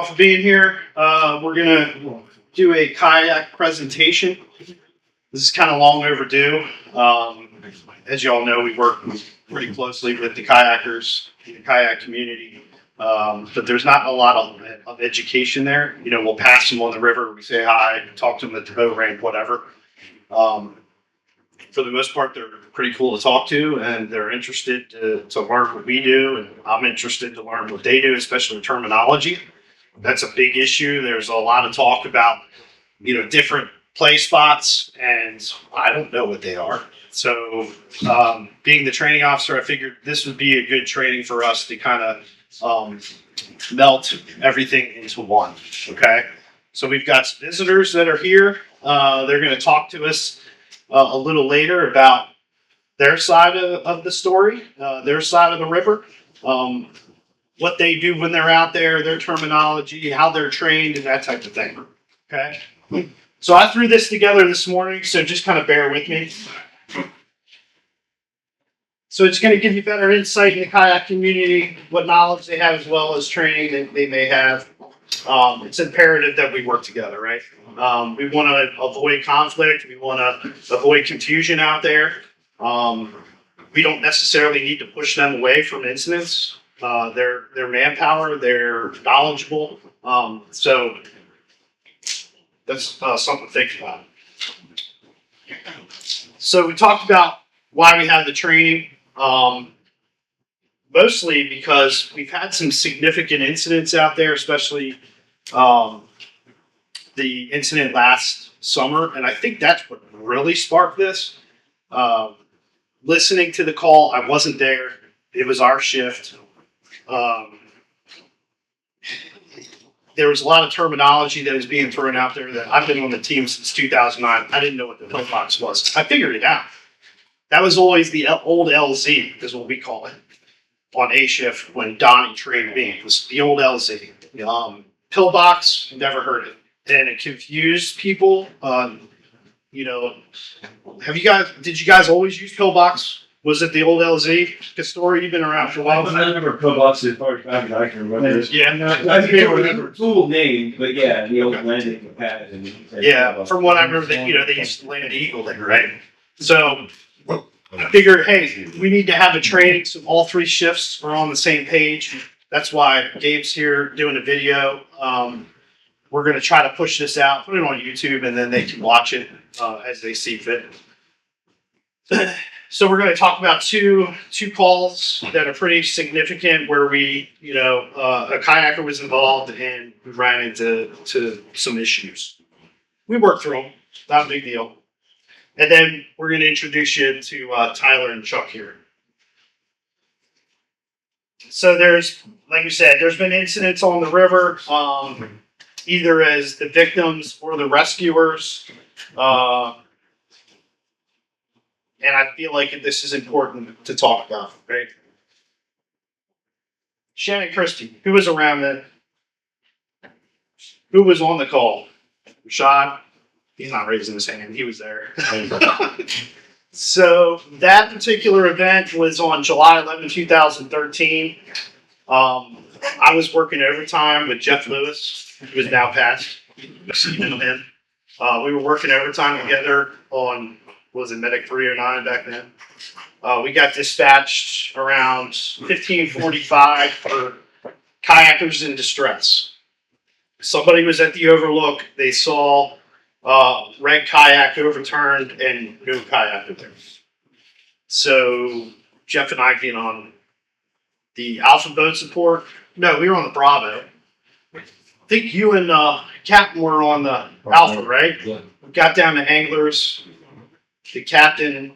all for being here. We're going to do a kayak presentation. This is kind of long overdue. As you all know, we work pretty closely with the kayakers, the kayak community, but there's not a lot of education there. You know, we'll pass them on the river, we say hi, talk to them at the boat ramp, whatever. For the most part, they're pretty cool to talk to, and they're interested to learn what we do, and I'm interested to learn what they do, especially terminology. That's a big issue. There's a lot of talk about, you know, different play spots, and I don't know what they are. So being the training officer, I figured this would be a good training for us to kind of melt everything into one, okay? So we've got some visitors that are here. They're going to talk to us a little later about their side of the story, their side of the river, what they do when they're out there, their terminology, how they're trained, and that type of thing. Okay? So I threw this together this morning, so just kind of bear with me. So it's going to give you better insight in the kayak community, what knowledge they have as well as training that they may have. It's imperative that we work together, right? We want to avoid conflict. We want to avoid confusion out there. We don't necessarily need to push them away from incidents. They're manpower. They're knowledgeable. So that's something to think about. So we talked about why we have the training. Mostly because we've had some significant incidents out there, especially the incident last summer. And I think that's what really sparked this. Listening to the call, I wasn't there. It was our shift. There was a lot of terminology that was being thrown out there that I've been on the team since 2009. I didn't know what the pillbox was. I figured it out. That was always the old LZ, is what we call it. On A shift when Donnie trained me. It was the old LZ. Pillbox, never heard it. And it confused people. You know, did you guys always use pillbox? Was it the old LZ? Story, you've been around for a while. I remember pillbox as far back as I can remember. Yeah. I can't remember full name, but yeah, the old landing pad. Yeah, from what I remember, they used to land the Eagle there, right? So I figured, hey, we need to have a training so all three shifts are on the same page. That's why Gabe's here doing a video. We're going to try to push this out, put it on YouTube, and then they can watch it as they see fit. So we're going to talk about two calls that are pretty significant where we, you know, a kayaker was involved and we ran into some issues. We worked through them, not a big deal. And then we're going to introduce you to Tyler and Chuck here. So there's, like we said, there's been incidents on the river, either as the victims or the rescuers. And I feel like this is important to talk about, right? Shannon Christie, who was around then? Who was on the call? Rashad? He's not raising his hand. He was there. So that particular event was on July 11, 2013. I was working overtime with Jeff Lewis, who is now passed. We were working overtime together on, was it Medic 309 back then? We got dispatched around 15:45 for kayakers in distress. Somebody was at the overlook. They saw red kayak overturned and no kayak there. So Jeff and I get on the Alpha boat support. No, we were on the Bravo. I think you and Captain were on the Alpha, right? Yeah. We got down to Anglers. The captain,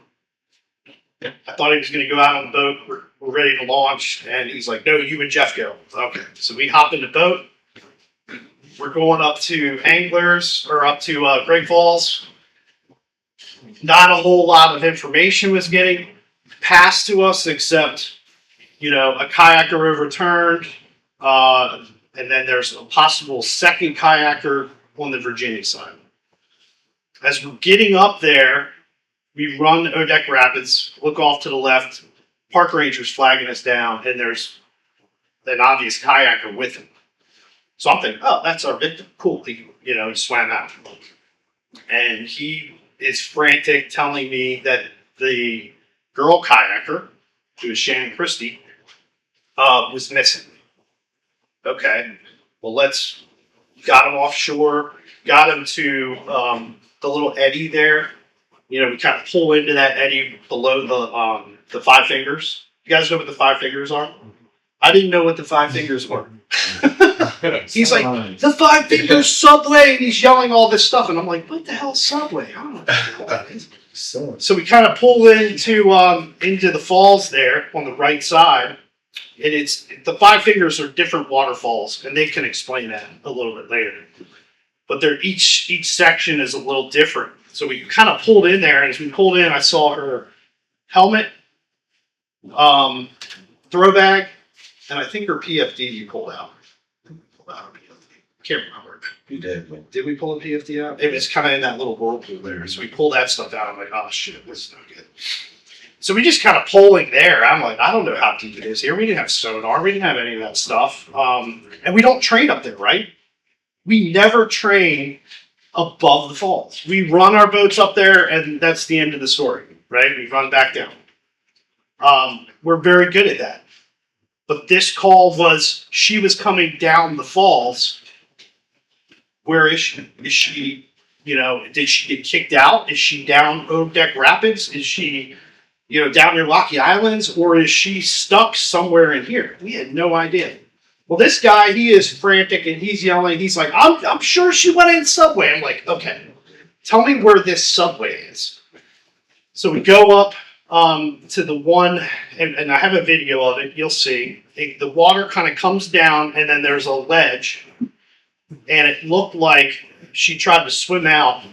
I thought he was going to go out on the boat. We're ready to launch. And he's like, no, you and Jeff go. Okay. So we hop in the boat. We're going up to Anglers, or up to Great Falls. Not a whole lot of information was getting passed to us except, you know, a kayaker overturned. And then there's a possible second kayaker on the Virginia side. As we're getting up there, we run Odeck Rapids, look off to the left, park rangers flagging us down, and there's an obvious kayaker with him. So I'm thinking, oh, that's our victim. Cool. He, he swam out. And he is frantic telling me that the girl kayaker, who was Shannon Christie, was missing. Okay. Well, got him offshore, got him to the little eddy there. We kind of pull into that eddy below the five fingers. You guys know what the five fingers are? I didn't know what the five fingers were. He's like, the five fingers subway, and he's yelling all this stuff, and I'm like, what the hell is subway? I don't know what that is. So we kind of pull into the falls there on the right side, and the five fingers are different waterfalls, and they can explain that a little bit later. But each section is a little different. So we kind of pulled in there, and as we pulled in, I saw her helmet, throw bag, and I think her PFD you pulled out. Can't remember. You did. Did we pull a PFD out? It was kind of in that little whirlpool there. So we pulled that stuff out. I'm like, oh shit, this is not good. So we just kind of pulling there. I'm like, I don't know how deep it is here. We didn't have sonar. We didn't have any of that stuff. And we don't train up there, right? We never train above the falls. We run our boats up there, and that's the end of the story, right? We run back down. We're very good at that. But this call she was coming down the falls. Where is she? Is she, did she get kicked out? Is she down Oak Deck Rapids? Is she, down near Lockheed Islands? Or is she stuck somewhere in here? We had no idea. Well, this guy, he is frantic and he's yelling. He's like, I'm sure she went in subway. I'm like, okay, tell me where this subway is. So we go up to the one, and I have a video of it. You'll see. The water kind of comes down, and then there's a ledge. And it looked like she tried to swim out,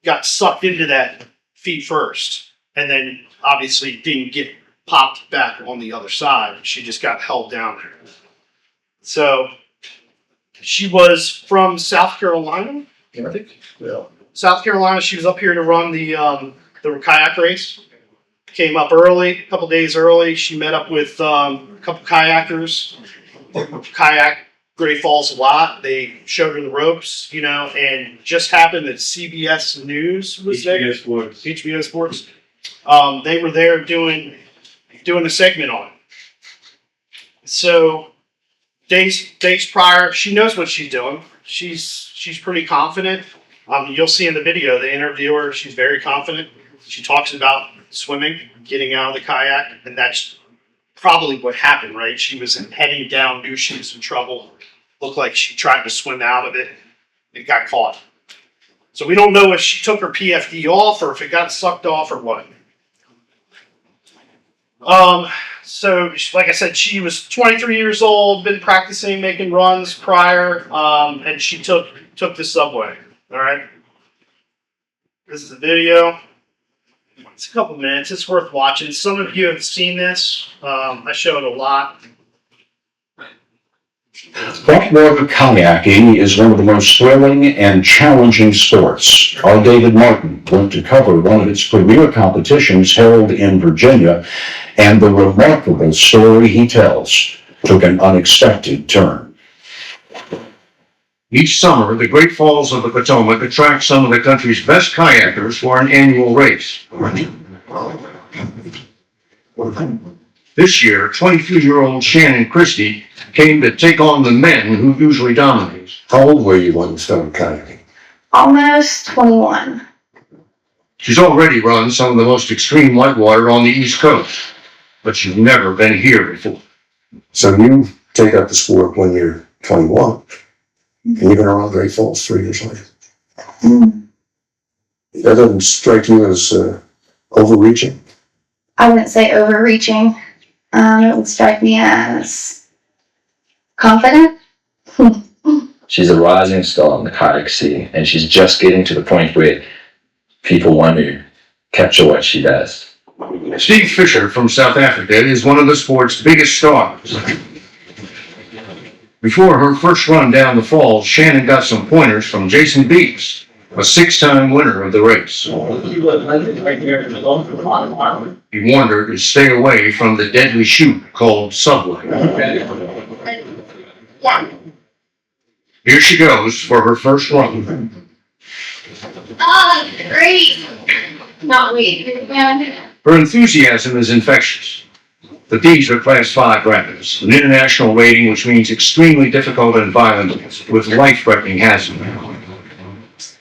got sucked into that feet first, and then obviously didn't get popped back on the other side. She just got held down there. So she was from South Carolina, I think. Yeah. South Carolina. She was up here to run the kayak race. Came up early, a couple days early. She met up with a couple kayakers. Kayak Great Falls a lot. They showed her the ropes, and just happened that CBS News was there. HBO Sports. They were there doing a segment on it. So days prior, she knows what she's doing. She's pretty confident. You'll see in the video, the interviewer, she's very confident. She talks about swimming, getting out of the kayak, and that's probably what happened, right? She was heading down, knew she was in trouble. Looked like she tried to swim out of it. It got caught. So we don't know if she took her PFD off or if it got sucked off or what. So like I said, she was 23 years old, been practicing making runs prior, and she took the subway. All right. This is the video. It's a couple minutes. It's worth watching. Some of you have seen this. I show it a lot. Freshwater kayaking is one of the most thrilling and challenging sports. Our David Martin went to cover one of its premier competitions held in Virginia, and the remarkable story he tells took an unexpected turn. Each summer, the Great Falls of the Potomac attracts some of the country's best kayakers for an annual race. This year, 22-year-old Shannon Christie came to take on the men who usually dominate. How old were you when you started kayaking? Almost 21. She's already run some of the most extreme whitewater on the East Coast, but she's never been here before. So you take up the sport when you're 21, and you're going to run Great Falls 3 years later. That doesn't strike you as overreaching? I wouldn't say overreaching. It would strike me as confident. She's a rising star in the kayak scene, and she's just getting to the point where people want to capture what she does. Steve Fisher from South Africa is one of the sport's biggest stars. Before her first run down the falls, Shannon got some pointers from Jason Beeks, a 6-time winner of the race. He warned her to stay away from the deadly chute called Subway. Here she goes for her first run. Ah, great. Not wait. Yeah. Her enthusiasm is infectious. But these are Class 5 rapids, an international rating which means extremely difficult and violent with life-threatening hazard.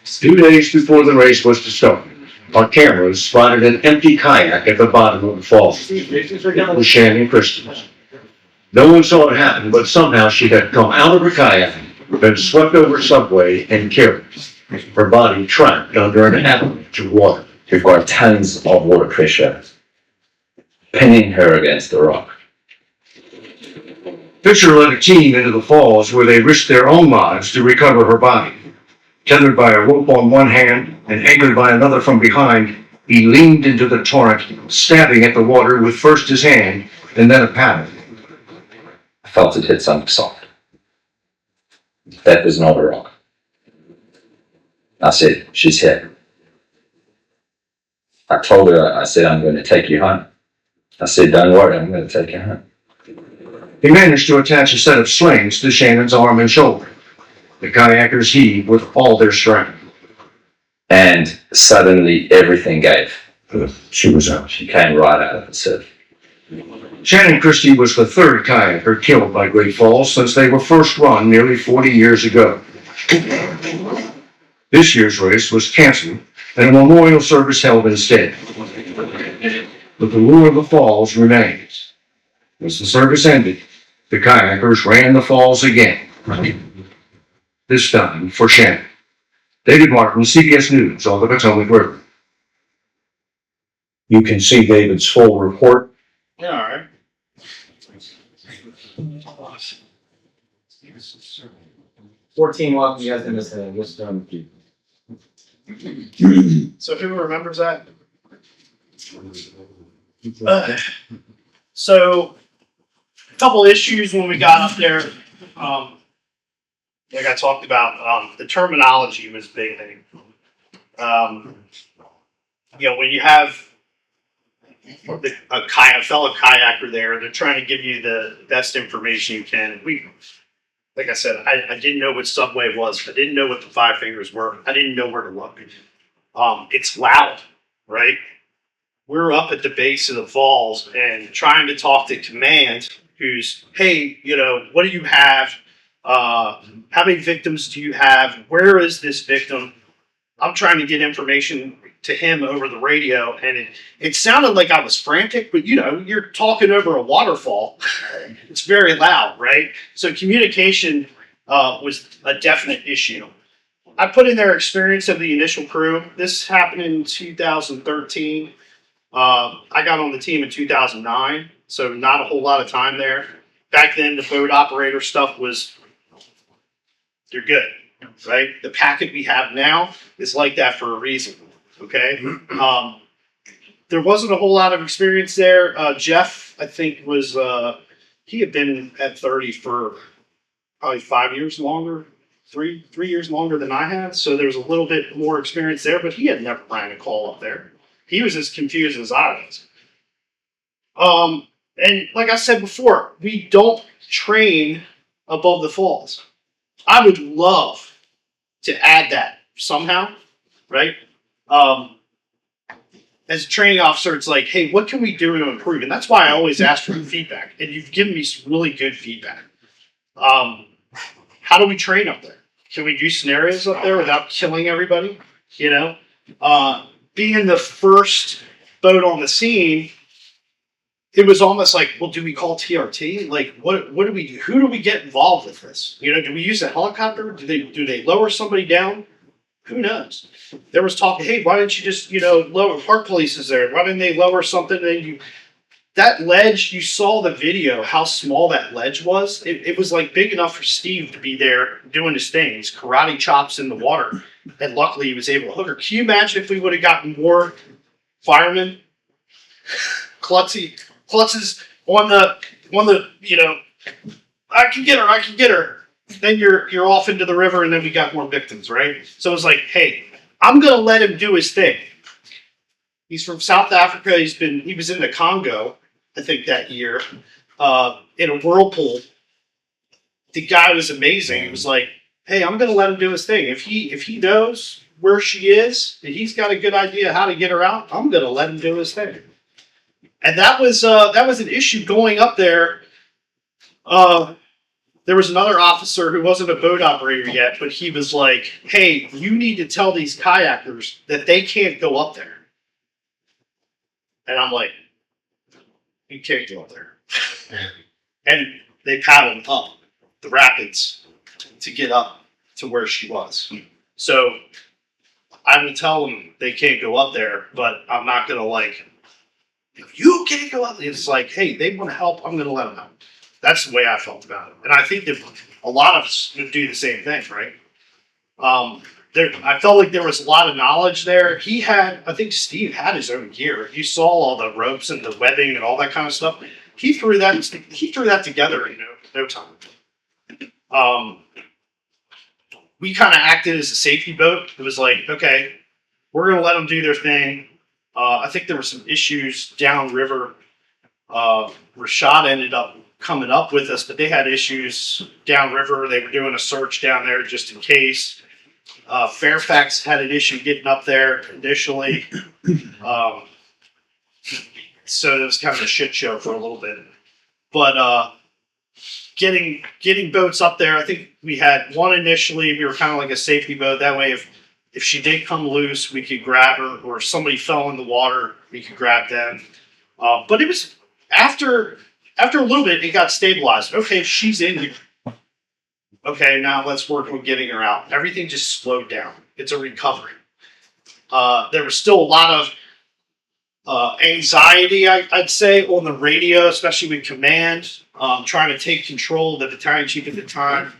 2 days before the race was to start, our cameras spotted an empty kayak at the bottom of the falls. It was Shannon Christie's. No one saw it happen, but somehow she had come out of her kayak, been swept over subway, and carried. Her body trapped under an avalanche of water. We've got tons of water pressure pinning her against the rock. Fisher led a team into the falls where they risked their own lives to recover her body. Tethered by a rope on one hand and anchored by another from behind, he leaned into the torrent, stabbing at the water with first his hand and then a paddle. I felt it hit something soft. That was not a rock. I said, she's hit. I told her, I said, I'm going to take you home. I said, don't worry, I'm going to take you home. He managed to attach a set of slings to Shannon's arm and shoulder. The kayakers heaved with all their strength. And suddenly everything gave. She was out. She came right out of the surf. Shannon Christie was the third kayaker killed by Great Falls since they were first run nearly 40 years ago. This year's race was canceled and a memorial service held instead. But the lure of the falls remains. As the service ended, the kayakers ran the falls again. This time for Shannon. David Martin, CBS News on the Potomac River. You can see David's full report. Yeah, all right. 14 walking guys in this thing. What's done? So who remembers that? So a couple issues when we got up there. Like I talked about, the terminology was a big thing. When you have a fellow kayaker there, they're trying to give you the best information you can. Like I said, I didn't know what subway was. I didn't know what the Five Fingers were. I didn't know where to look. It's loud, right? We're up at the base of the falls and trying to talk to command, who's, hey, what do you have? How many victims do you have? Where is this victim? I'm trying to get information to him over the radio, and it sounded like I was frantic, but you're talking over a waterfall. It's very loud, right? So communication was a definite issue. I put in their experience of the initial crew. This happened in 2013. I got on the team in 2009, so not a whole lot of time there. Back then, the boat operator stuff was, you're good, right? The packet we have now is like that for a reason, okay? There wasn't a whole lot of experience there. Jeff, I think, was, he had been at 30 for probably 5 years longer, three years longer than I had. So there was a little bit more experience there, but he had never ran a call up there. He was as confused as I was. And like I said before, we don't train above the falls. I would love to add that somehow, right? As a training officer, it's like, hey, what can we do to improve? And that's why I always ask for feedback. And you've given me some really good feedback. How do we train up there? Can we do scenarios up there without killing everybody? Being the first boat on the scene, it was almost like, well, do we call TRT? Like, what do we do? Who do we get involved with this? Do we use a helicopter? Do they lower somebody down? Who knows? There was talk, hey, why didn't you just, lower, park police is there. Why didn't they lower something? And that ledge, you saw the video, how small that ledge was. It was like big enough for Steve to be there doing his thing. His karate chops in the water. And luckily he was able to hook her. Can you imagine if we would have gotten more firemen? Klutzes on the, I can get her. Then you're off into the river, and then we got more victims, right? So it's like, hey, I'm gonna let him do his thing. He's from South Africa. He was in the Congo, I think, that year, in a whirlpool. The guy was amazing. He was like, hey, I'm going to let him do his thing. If he knows where she is and he's got a good idea how to get her out, I'm going to let him do his thing. And that was an issue going up there. There was another officer who wasn't a boat operator yet, but he was like, hey, you need to tell these kayakers that they can't go up there. And I'm like, you can't go up there. And they paddled up the rapids to get up to where she was. So I will tell them they can't go up there, but I'm not going to like, you can't go up there. It's like, hey, they want to help. I'm going to let them help. That's the way I felt about it. And I think that a lot of us would do the same thing, right? I felt like there was a lot of knowledge there. I think Steve had his own gear. You saw all the ropes and the webbing and all that kind of stuff. He threw that together in no time. We kind of acted as a safety boat. It was like, okay, we're going to let them do their thing. I think there were some issues downriver. Rashad ended up coming up with us, but they had issues downriver. They were doing a search down there just in case. Fairfax had an issue getting up there initially. So it was kind of a shit show for a little bit. But getting boats up there, I think we had one initially. We were kind of like a safety boat. That way, if she did come loose, we could grab her, or if somebody fell in the water, we could grab them. But it was after a little bit, it got stabilized. Okay, she's in here. Okay, now let's work on getting her out. Everything just slowed down. It's a recovery. There was still a lot of anxiety, I'd say, on the radio, especially with command, trying to take control. The battalion chief at the time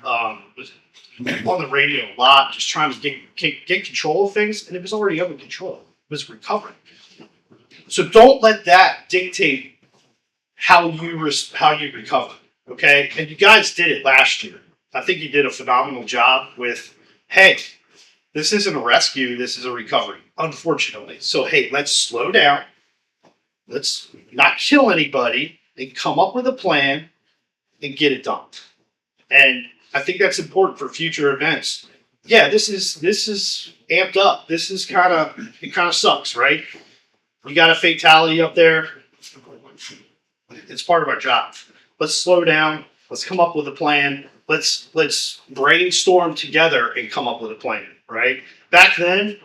was on the radio a lot, just trying to get control of things, and it was already under control. It was recovering. So don't let that dictate how you recover, okay? And you guys did it last year. I think you did a phenomenal job with, hey, this isn't a rescue, this is a recovery, unfortunately. So, hey, let's slow down. Let's not kill anybody and come up with a plan and get it done. And I think that's important for future events. Yeah, this is amped up. This is kind of sucks, right? You got a fatality up there. It's part of our job. Let's slow down. Let's come up with a plan. Let's brainstorm together and come up with a plan, right? Back then,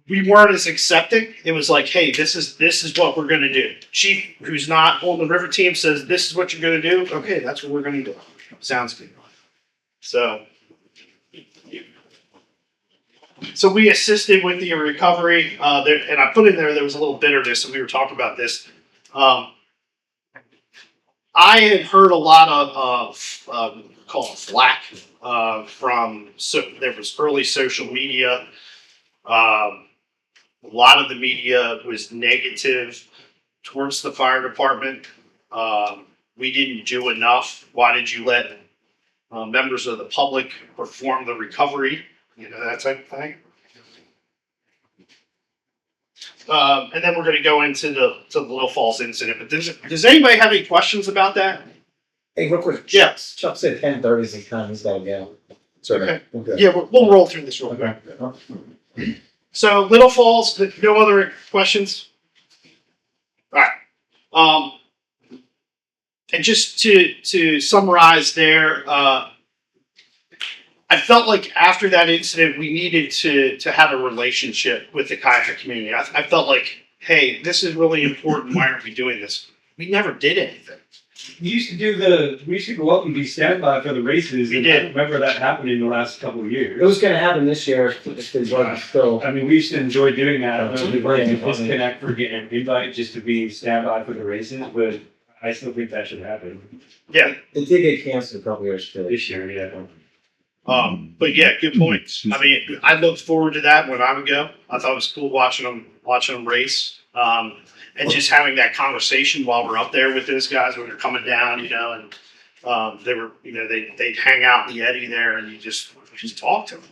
we weren't as accepting. It was like, hey, this is what we're gonna do. Chief, who's not on the river team, says this is what you're gonna do. Okay, that's what we're gonna do. Sounds good. So we assisted with the recovery, and I put in there was a little bitterness, and we were talking about this. I had heard a lot of call it flack from there was early social media. A lot of the media was negative towards the fire department. We didn't do enough. Why did you let members of the public perform the recovery? That type of thing. And then we're going to go into the Little Falls incident. But does anybody have any questions about that? Hey, real quick. Yes. Chuck said 10:30 is the time he's got to go. Okay. Yeah, we'll roll through this real quick. So Little Falls, no other questions? All right. And just to summarize there, I felt like after that incident, we needed to have a relationship with the kayak community. I felt like, hey, this is really important. Why aren't we doing this? We never did anything. We used to go up and be standby for the races. We and did. I remember that happening the last couple of years. It was going to happen this year if it wasn't still. I mean, we used to enjoy doing that. Yeah. We were in disconnect for getting an invite just to be standby for the races, but I still think that should happen Yeah. It did get canceled a couple years ago. this year. Yeah. But yeah, good points. I mean, I looked forward to that when I would go. I thought it was cool watching them race. And just having that conversation while we're up there with those guys when they're coming down, and they were, they'd hang out in the eddy there and you just talk to them,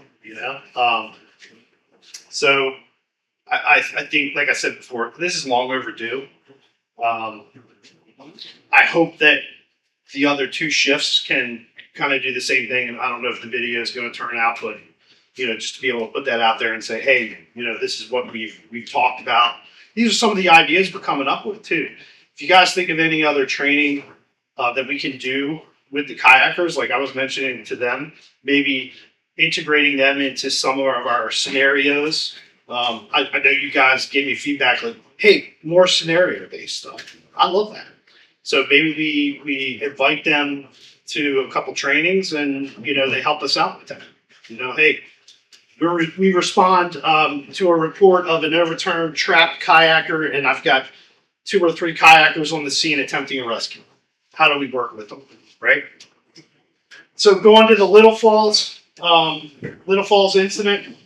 So I think, like I said before, this is long overdue. I hope that the other two shifts can kind of do the same thing. And I don't know if the video is going to turn out, but just to be able to put that out there and say, hey, this is what we've talked about. These are some of the ideas we're coming up with too. If you guys think of any other training that we can do with the kayakers, like I was mentioning to them, maybe integrating them into some of our scenarios. I know you guys gave me feedback like, hey, more scenario based stuff. I love that. So maybe we invite them to a couple trainings and, they help us out with that. Hey, we respond to a report of an overturned trapped kayaker, and I've got 2 or 3 kayakers on the scene attempting a rescue. How do we work with them, right? So going to the Little Falls incident.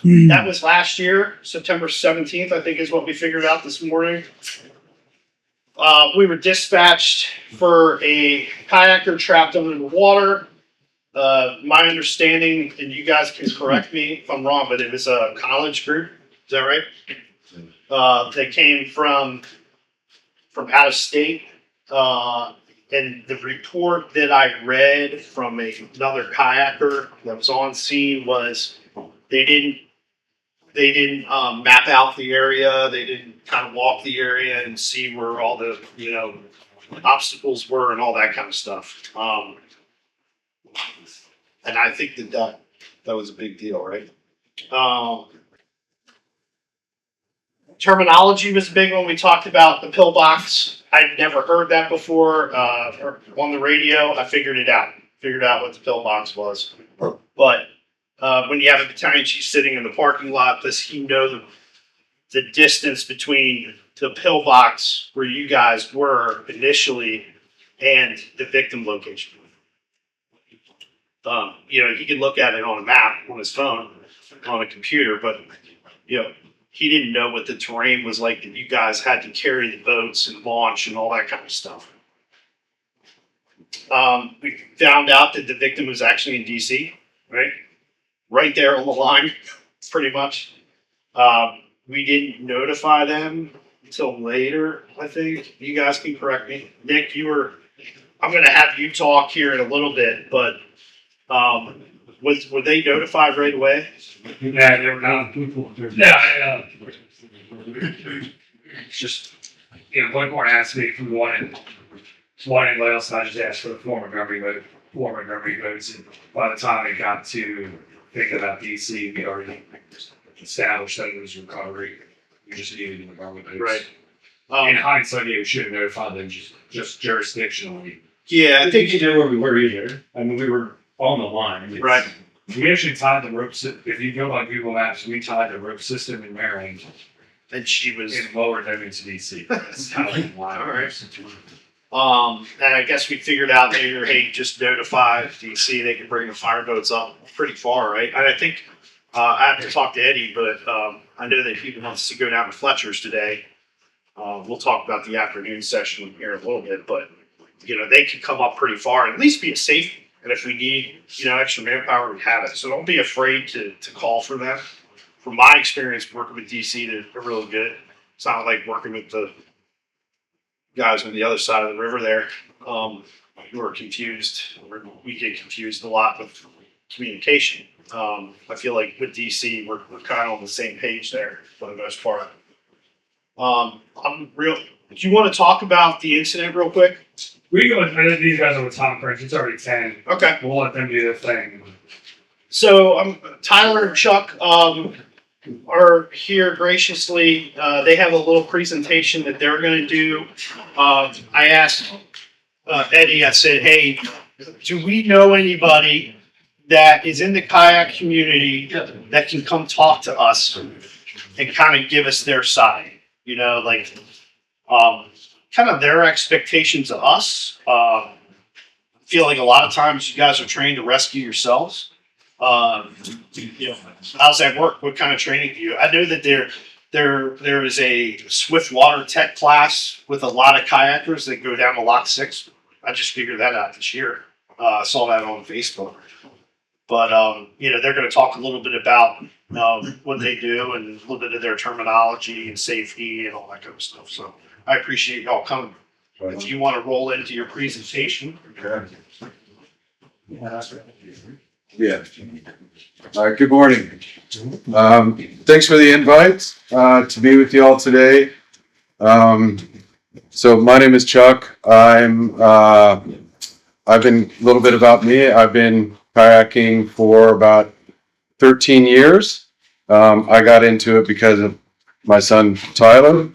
That was last year, September 17th, I think is what we figured out this morning. We were dispatched for a kayaker trapped under the water. My understanding, and you guys can correct me if I'm wrong, but it was a college group. Is that right? They came from out of state. And the report that I read from another kayaker that was on scene was they didn't map out the area. They didn't kind of walk the area and see where all the obstacles were and all that kind of stuff. And I think that was a big deal, right? Terminology was a big one. We talked about the pillbox. I'd never heard that before or on the radio. I figured it out. Figured out what the pillbox was. But when you have a battalion chief sitting in the parking lot, does he know the distance between the pillbox where you guys were initially and the victim location? He could look at it on a map on his phone, on a computer, but he didn't know what the terrain was like that you guys had to carry the boats and launch and all that kind of stuff. We found out that the victim was actually in DC, right? Right there on the line, pretty much. We didn't notify them until later, I think. You guys can correct me. Nick, I'm going to have you talk here in a little bit, but were they notified right away? Yeah, they were not. Yeah, it's just, Bloodborne asked me if we wanted anybody else, and I just asked for the former memory votes, and by the time it got to thinking about DC, we already established that it was recovery. We just needed the memory votes. Right. In hindsight, we should have notified them just jurisdictionally. Yeah, I think you know where we were either. I mean, we were on the line. Right. We actually tied the rope. If you go by Google Maps, we tied the rope system in Maryland. And she was and lowered them into DC. That's how the line works. And I guess we figured out later, hey, just notify DC. They can bring the fire boats up pretty far, right? And I think I have to talk to Eddie, but I know that he wants to go down to Fletcher's today. We'll talk about the afternoon session here in a little bit, but they can come up pretty far and at least be a safety. And if we need, extra manpower, we have it. So don't be afraid to call for them. From my experience working with DC, they're really good. It's not like working with the guys on the other side of the river there who are confused. We get confused a lot with communication. I feel like with DC, we're kind of on the same page there for the most part. Do you want to talk about the incident real quick? We go with these guys on the time crunch. It's already 10. Okay. We'll let them do their thing. So Tyler and Chuck are here graciously. They have a little presentation that they're going to do. I asked Eddie, I said, hey, do we know anybody that is in the kayak community that can come talk to us and kind of give us their side? Kind of their expectations of us. I feel like a lot of times you guys are trained to rescue yourselves. How's that work? What kind of training do you? I know that there is a swift water tech class with a lot of kayakers that go down to Lock 6. I just figured that out this year. I saw that on Facebook. But they're going to talk a little bit about what they do and a little bit of their terminology and safety and all that kind of stuff. So I appreciate y'all coming. If you want to roll into your presentation. Yeah. Good morning. Thanks for the invite to be with you all today. So my name is Chuck. I've been a little bit about me. I've been kayaking for about 13 years. I got into it because of my son Tyler.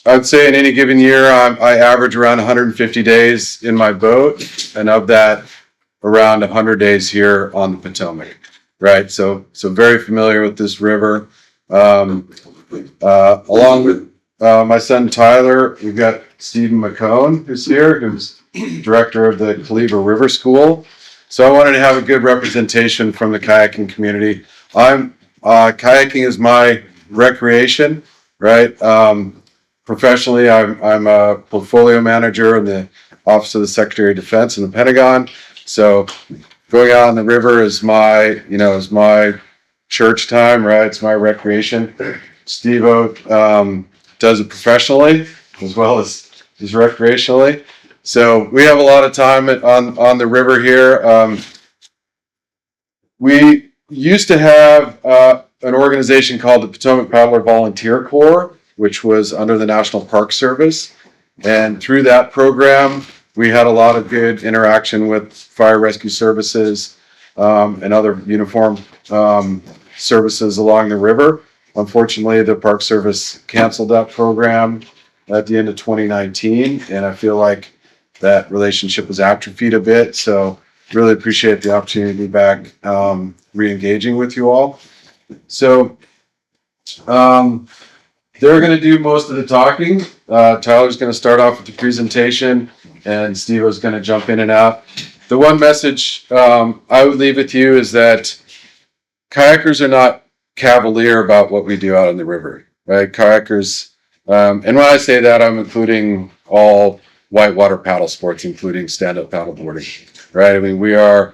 I'd say in any given year, I average around 150 days in my boat, and of that, around 100 days here on the Potomac. Right, so very familiar with this river. Along with my son Tyler, we've got Stephen McCone, who's here, who's director of the Calibre River School. So I wanted to have a good representation from the kayaking community. Kayaking is my recreation, right? Professionally, I'm a portfolio manager in the Office of the Secretary of Defense in the Pentagon. So going out on the river is my church time, right? It's my recreation. Steve-O does it professionally as well as recreationally. So we have a lot of time on the river here. We used to have an organization called the Potomac Paddler Volunteer Corps, which was under the National Park Service. And through that program, we had a lot of good interaction with fire rescue services and other uniformed services along the river. Unfortunately, the Park Service canceled that program at the end of 2019, and I feel like that relationship was atrophied a bit. So really appreciate the opportunity to be back re-engaging with you all. So they're going to do most of the talking. Tyler's going to start off with the presentation, and Steve-O's going to jump in and out. The one message I would leave with you is that kayakers are not cavalier about what we do out on the river, right? Kayakers, and when I say that, I'm including all whitewater paddle sports, including stand-up paddleboarding, right? I mean, we're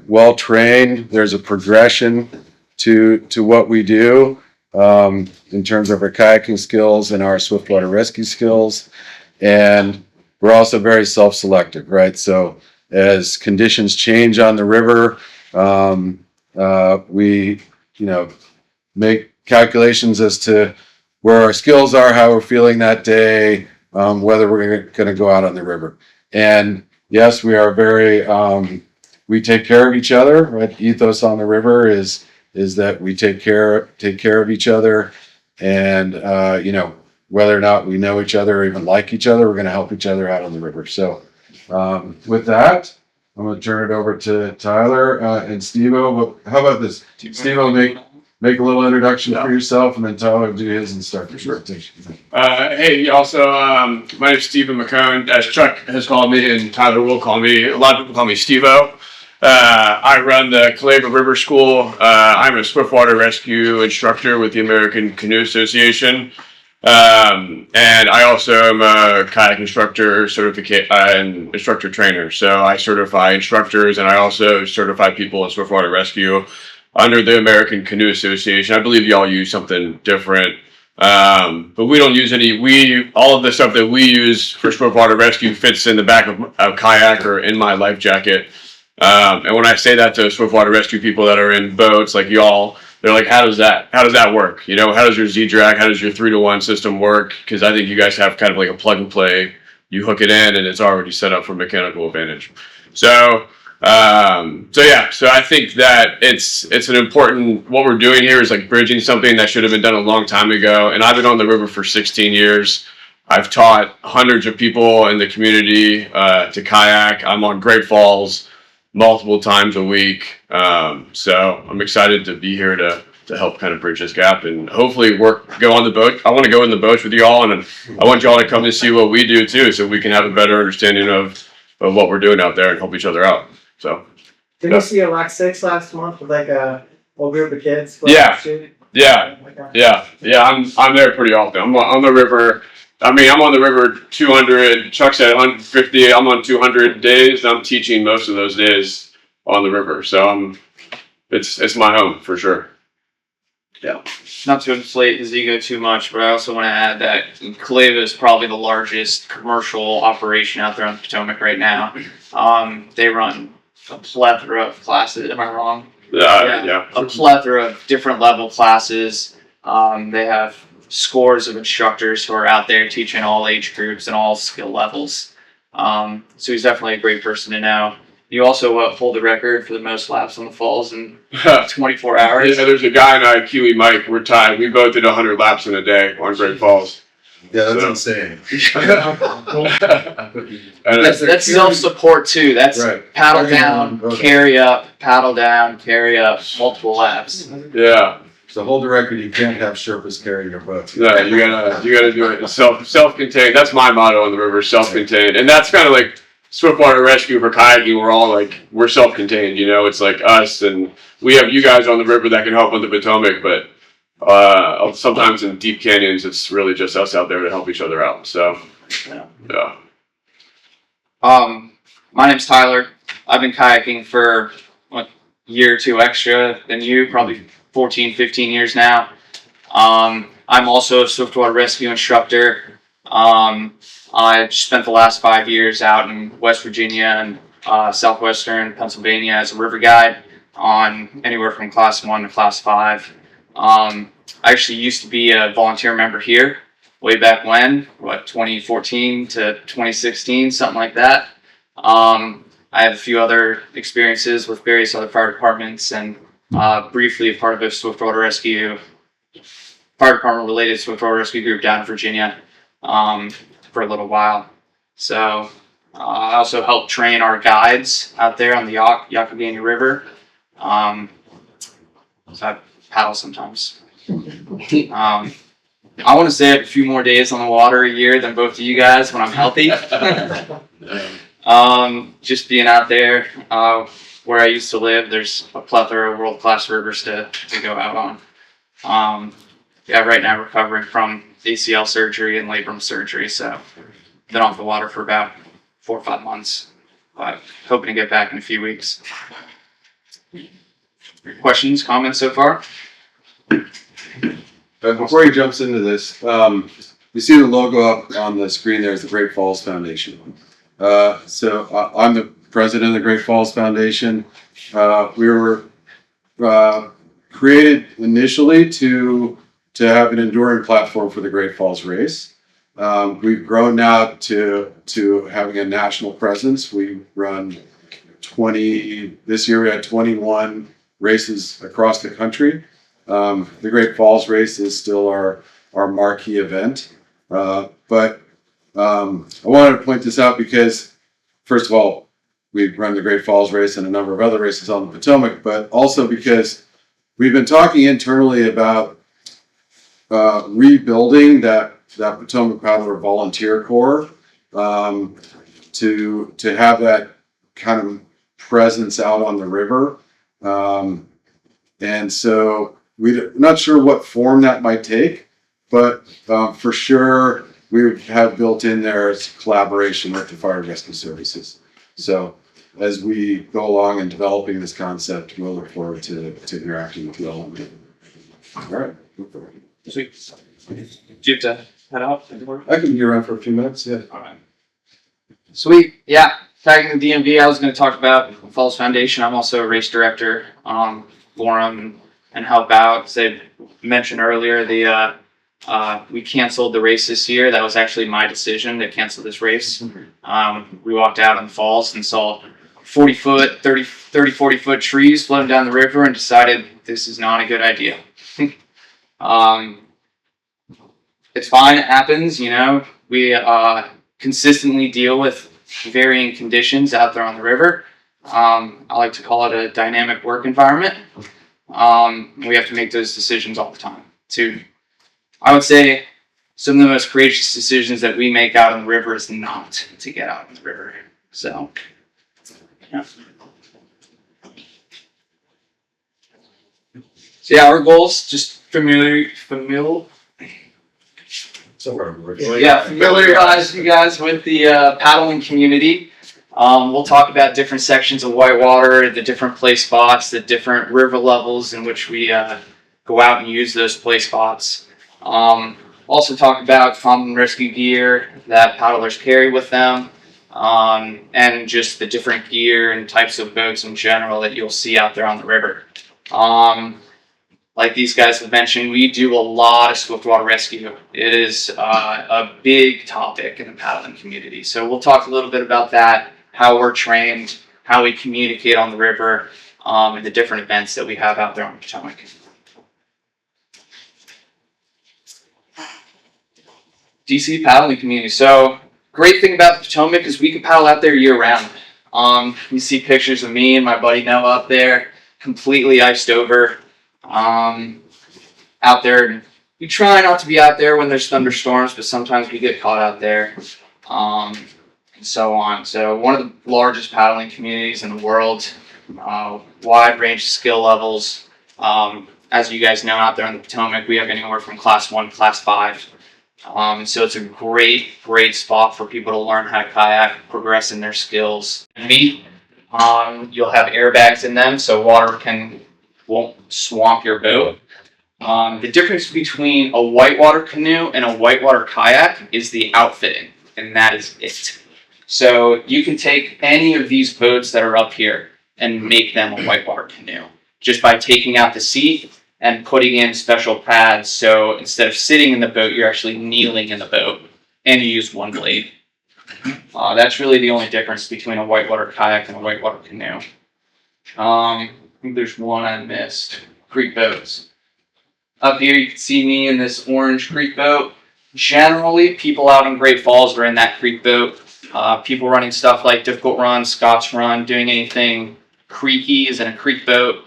well trained. There's a progression to what we do. In terms of our kayaking skills and our swiftwater rescue skills. And we're also very self-selective, right? So as conditions change on the river, we, make calculations as to where our skills are, how we're feeling that day, whether we're going to go out on the river. And yes, we are we take care of each other, right? Ethos on the river is that we take care of each other, and whether or not we know each other or even like each other, we're going to help each other out on the river. So with that, I'm going to turn it over to Tyler and Steve-O. But how about this? Steve-O, make a little introduction for yourself, and then Tyler do his and start the presentation. Hey, also, my name's Stephen McCone, as Chuck has called me, and Tyler will call me. A lot of people call me Steve-O. I run the Calibre River School. I'm a swiftwater rescue instructor with the American Canoe Association. And I also am a kayak instructor and instructor trainer. So I certify instructors, and I also certify people in swiftwater rescue under the American Canoe Association. I believe y'all use something different. But we don't use all of the stuff that we use for swiftwater rescue fits in the back of a kayak or in my life jacket. And when I say that to swiftwater rescue people that are in boats like y'all, they're like, how does that work? How does your Z-Drag, how does your 3-to-1 system work? Because I think you guys have kind of like a plug and play. You hook it in and it's already set up for mechanical advantage. So I think that it's an important, what we're doing here is like bridging something that should have been done a long time ago. And I've been on the river for 16 years. I've taught hundreds of people in the community to kayak. I'm on Great Falls multiple times a week. So I'm excited to be here to help kind of bridge this gap and hopefully go on the boat. I want to go in the boats with y'all, and I want y'all to come and see what we do too, so we can have a better understanding of what we're doing out there and help each other out. So Didn't you see a Lock 6 last month with like a whole group of kids? Yeah. I'm there pretty often. I'm on the river. I'm on the river 200. Chuck said 150. I'm on 200 days. I'm teaching most of those days on the river. So it's my home for sure. Not to inflate his ego too much, but I also want to add that Caleva is probably the largest commercial operation out there on the Potomac right now. They run a plethora of classes. Am I wrong? Yeah. A plethora of different level classes. They have scores of instructors who are out there teaching all age groups and all skill levels. So he's definitely a great person to know. You also hold the record for the most laps on the falls in 24 hours. Yeah, there's a guy in IQE, Mike. We're tied. We both did 100 laps in a day on Great Falls. Yeah, that's insane. That's self-support too. That's Right. paddle Carry down, on. carry up, paddle down, carry up, multiple laps. Yeah. So hold the record, you can't have Sherpas carrying your boat. No, you gotta do it self-contained. That's my motto on the river, self-contained. And that's kind of like Swiftwater Rescue for kayaking. We're all like, we're self-contained, you know, it's like us and we have you guys on the river that can help on the Potomac, but sometimes in deep canyons, it's really just us out there to help each other out. So, yeah. My name's Tyler. I've been kayaking for a year or two extra than you, probably 14, 15 years now. I'm also a Swiftwater Rescue instructor. I spent the last 5 years out in West Virginia and southwestern Pennsylvania as a river guide on anywhere from class 1 to class 5. I actually used to be a volunteer member here way back when, 2014 to 2016, something like that. I have a few other experiences with various other fire departments and briefly a part of a Swiftwater Rescue, fire department related Swiftwater Rescue group down in Virginia for a little while. So I also help train our guides out there on the Yakagani River. So I paddle sometimes. I want to stay up a few more days on the water a year than both of you guys when I'm healthy. Just being out there where I used to live, there's a plethora of world-class rivers to go out on. Right now recovering from ACL surgery and labrum surgery, so been off the water for about 4 or 5 months, but hoping to get back in a few weeks. Questions, comments so far? But before he jumps into this, you see the logo up on the screen there is the Great Falls Foundation. So I'm the president of the Great Falls Foundation. We were created initially to have an enduring platform for the Great Falls Race. We've grown now to having a national presence. We run this year we had 21 races across the country. The Great Falls Race is still our marquee event. But I wanted to point this out because, first of all, we run the Great Falls Race and a number of other races on the Potomac, but also because we've been talking internally about rebuilding that Potomac Paddler Volunteer Corps to have that kind of presence out on the river. And so we're not sure what form that might take, but for sure we have built in there collaboration with the fire rescue services. So as we go along in developing this concept, we'll look forward to interacting with you all. All right. Sweet. Do you have to head out? I can be around for a few minutes, yeah. All right. Sweet. Yeah. Tagging the DMV, I was going to talk about Falls Foundation. I'm also a race director for them and help out. As I mentioned earlier, we canceled the race this year. That was actually my decision to cancel this race. We walked out on the falls and saw 40 foot trees floating down the river and decided this is not a good idea. It's fine. It happens. You know, we consistently deal with varying conditions out there on the river. I like to call it a dynamic work environment. We have to make those decisions all the time. I would say some of the most courageous decisions that we make out on the river is not to get out on the river. So, yeah. So yeah, our goals, just familiarize you guys with the paddling community. We'll talk about different sections of whitewater, the different play spots, the different river levels in which we go out and use those play spots. Also talk about common rescue gear that paddlers carry with them, and just the different gear and types of boats in general that you'll see out there on the river. Like these guys have mentioned, we do a lot of swiftwater rescue. It is a big topic in the paddling community. So we'll talk a little bit about that, how we're trained, how we communicate on the river, and the different events that we have out there on the Potomac. DC paddling community. So great thing about the Potomac is we can paddle out there year round. You see pictures of me and my buddy Noah up there, completely iced over. Out there, we try not to be out there when there's thunderstorms, but sometimes we get caught out there, and so on. So one of the largest paddling communities in the world, wide range of skill levels. As you guys know, out there on the Potomac, we have anywhere from class 1 to class 5. And so it's a great spot for people to learn how to kayak, progress in their skills. You'll have airbags in them, so water won't swamp your boat. The difference between a whitewater canoe and a whitewater kayak is the outfitting, and that is it. So you can take any of these boats that are up here and make them a whitewater canoe just by taking out the seat and putting in special pads. So instead of sitting in the boat, you're actually kneeling in the boat, and you use one blade. That's really the only difference between a whitewater kayak and a whitewater canoe. I think there's one I missed. Creek boats. Up here you can see me in this orange creek boat. Generally, people out in Great Falls are in that creek boat. People running stuff like Difficult Run, Scott's Run, doing anything creaky is in a creek boat.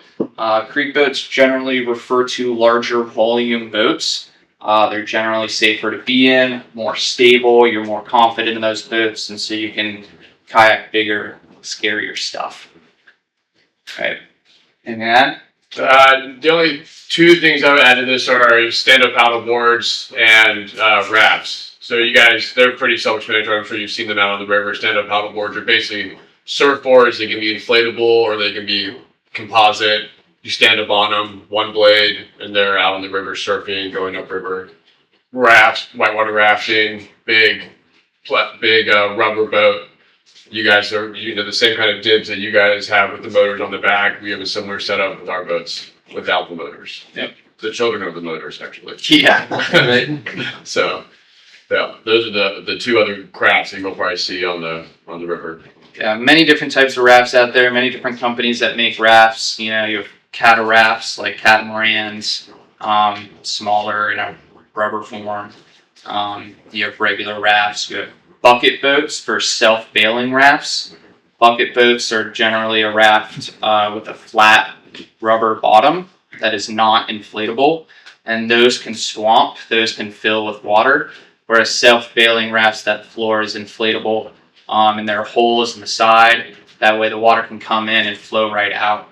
Creek boats generally refer to larger volume boats. They're generally safer to be in, more stable, you're more confident in those boats, and so you can kayak bigger, scarier stuff. Right. And then? The only two things I would add to this are stand-up paddle boards and rafts. So you guys, they're pretty self-explanatory. I'm sure you've seen them out on the river. Stand-up paddle boards are basically surfboards. They can be inflatable or they can be composite. You stand up on them, one blade, and they're out on the river surfing, going upriver. Rafts, whitewater rafting, big rubber boat. You guys are, the same kind of dibs that you guys have with the motors on the back. We have a similar setup with our boats without the motors. Yep. The children of the motors, actually. Yeah. So, yeah, those are the two other crafts that you'll probably see on the river. Yeah, many different types of rafts out there, many different companies that make rafts. You have cata rafts like catamarans, smaller in a rubber form. You have regular rafts. You have bucket boats for self-bailing rafts. Bucket boats are generally a raft with a flat rubber bottom that is not inflatable, and those can swamp, those can fill with water, whereas self-bailing rafts, that floor is inflatable, and there are holes in the side. That way the water can come in and flow right out.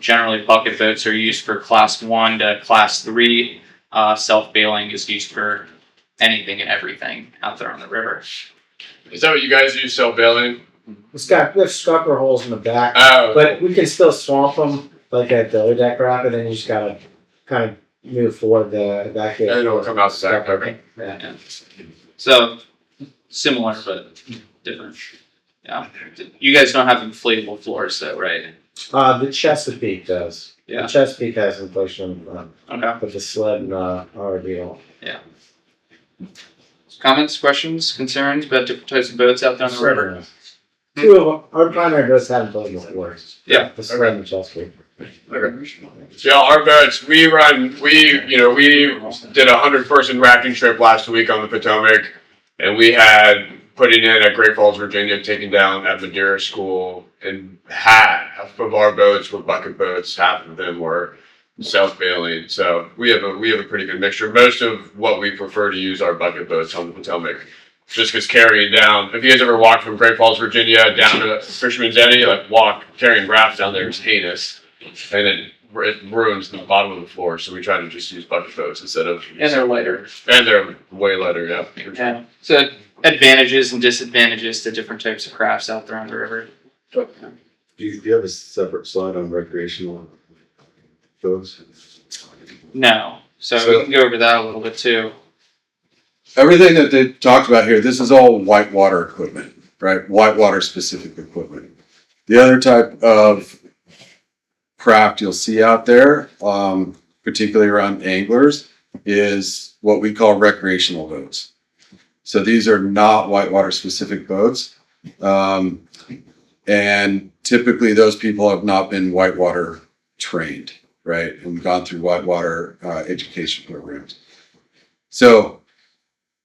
Generally, bucket boats are used for class 1 to class 3. Self-bailing is used for anything and everything out there on the river. Is that what you guys use, self-bailing? There's scupper holes in the back, Oh. but we can still swamp them like at the other deck raft, and then you just gotta kind of move forward the back. And it'll come out the back. Okay. Yeah. So similar but different. Yeah. You guys don't have inflatable floors though, right? The Chesapeake does. Yeah. The Chesapeake has inflation, Okay. but the sled and RV don't. Comments, questions, concerns about different types of boats out there on the river? Two of them, our primary boats have inflatable floors. Yeah. The sled and the Chesapeake. Yeah, our boats, we did a 100-person rafting trip last week on the Potomac, and we had putting in at Great Falls, Virginia, taking down at Madeira School, and half of our boats were bucket boats, half of them were self-bailing. So we have a pretty good mixture. Most of what we prefer to use are bucket boats on the Potomac. Just because carrying down, if you guys ever walked from Great Falls, Virginia down to Fisherman's Eddy, carrying rafts down there is heinous. And it ruins the bottom of the floor. So we try to just use bucket boats instead of. And they're lighter. And they're way lighter, yeah. Yeah. So advantages and disadvantages to different types of crafts out there on the river. Do you have a separate slide on recreational boats? No. So So- we can go over that a little bit too. Everything that they talked about here, this is all whitewater equipment, right? Whitewater specific equipment. The other type of craft you'll see out there, particularly around anglers, is what we call recreational boats. So these are not whitewater specific boats. And typically those people have not been whitewater trained, right? And gone through whitewater education programs. So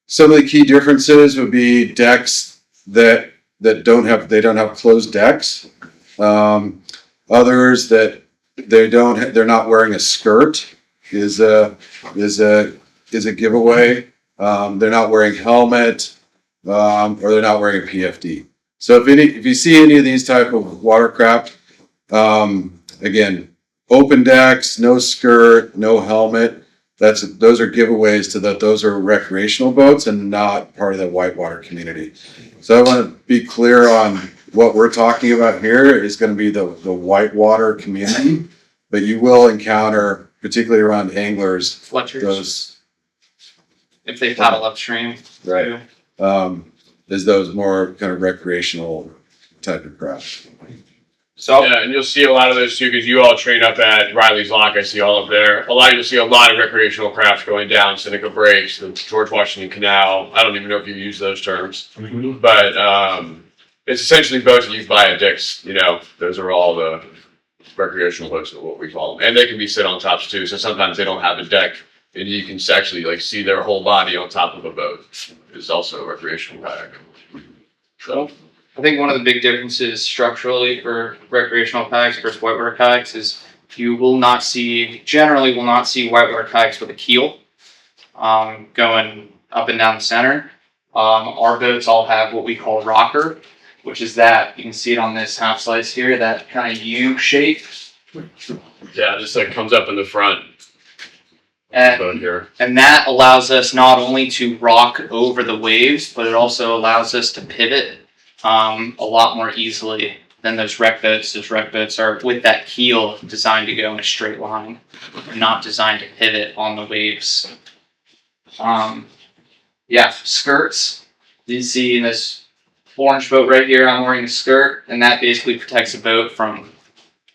some of the key differences would be decks that don't have closed decks. Others that they're not wearing a skirt is a giveaway. They're not wearing helmet, or they're not wearing a PFD. So if you see any of these type of watercraft, again, open decks, no skirt, no helmet, those are giveaways to that. Those are recreational boats and not part of the whitewater community. So I want to be clear on what we're talking about here is going to be the whitewater community, but you will encounter, particularly around anglers, Fletchers, those, if they paddle upstream. right, too. as those more kind of recreational type of craft. So Yeah, and you'll see a lot of those too, because you all train up at Riley's Lock. I see all up there. You'll see a lot of recreational crafts going down Seneca Breaks, the George Washington Canal. I don't even know if you use those terms, but it's essentially boats that you buy at Dick's. You know, those are all the recreational boats, is what we call them, and they can be sit on tops too. So sometimes they don't have a deck, and you can actually like see their whole body on top of a boat. It's also a recreational kayak. So. I think one of the big differences structurally for recreational kayaks versus whitewater kayaks is you generally will not see whitewater kayaks with a keel going up and down the center. Our boats all have what we call rocker, which is that, you can see it on this half slice here, that kind of U shape. Yeah, just like comes up in the front. And Here. And that allows us not only to rock over the waves, but it also allows us to pivot a lot more easily than those rec boats. Those rec boats are with that keel designed to go in a straight line, not designed to pivot on the waves. Skirts. You see in this orange boat right here, I'm wearing a skirt, and that basically protects the boat from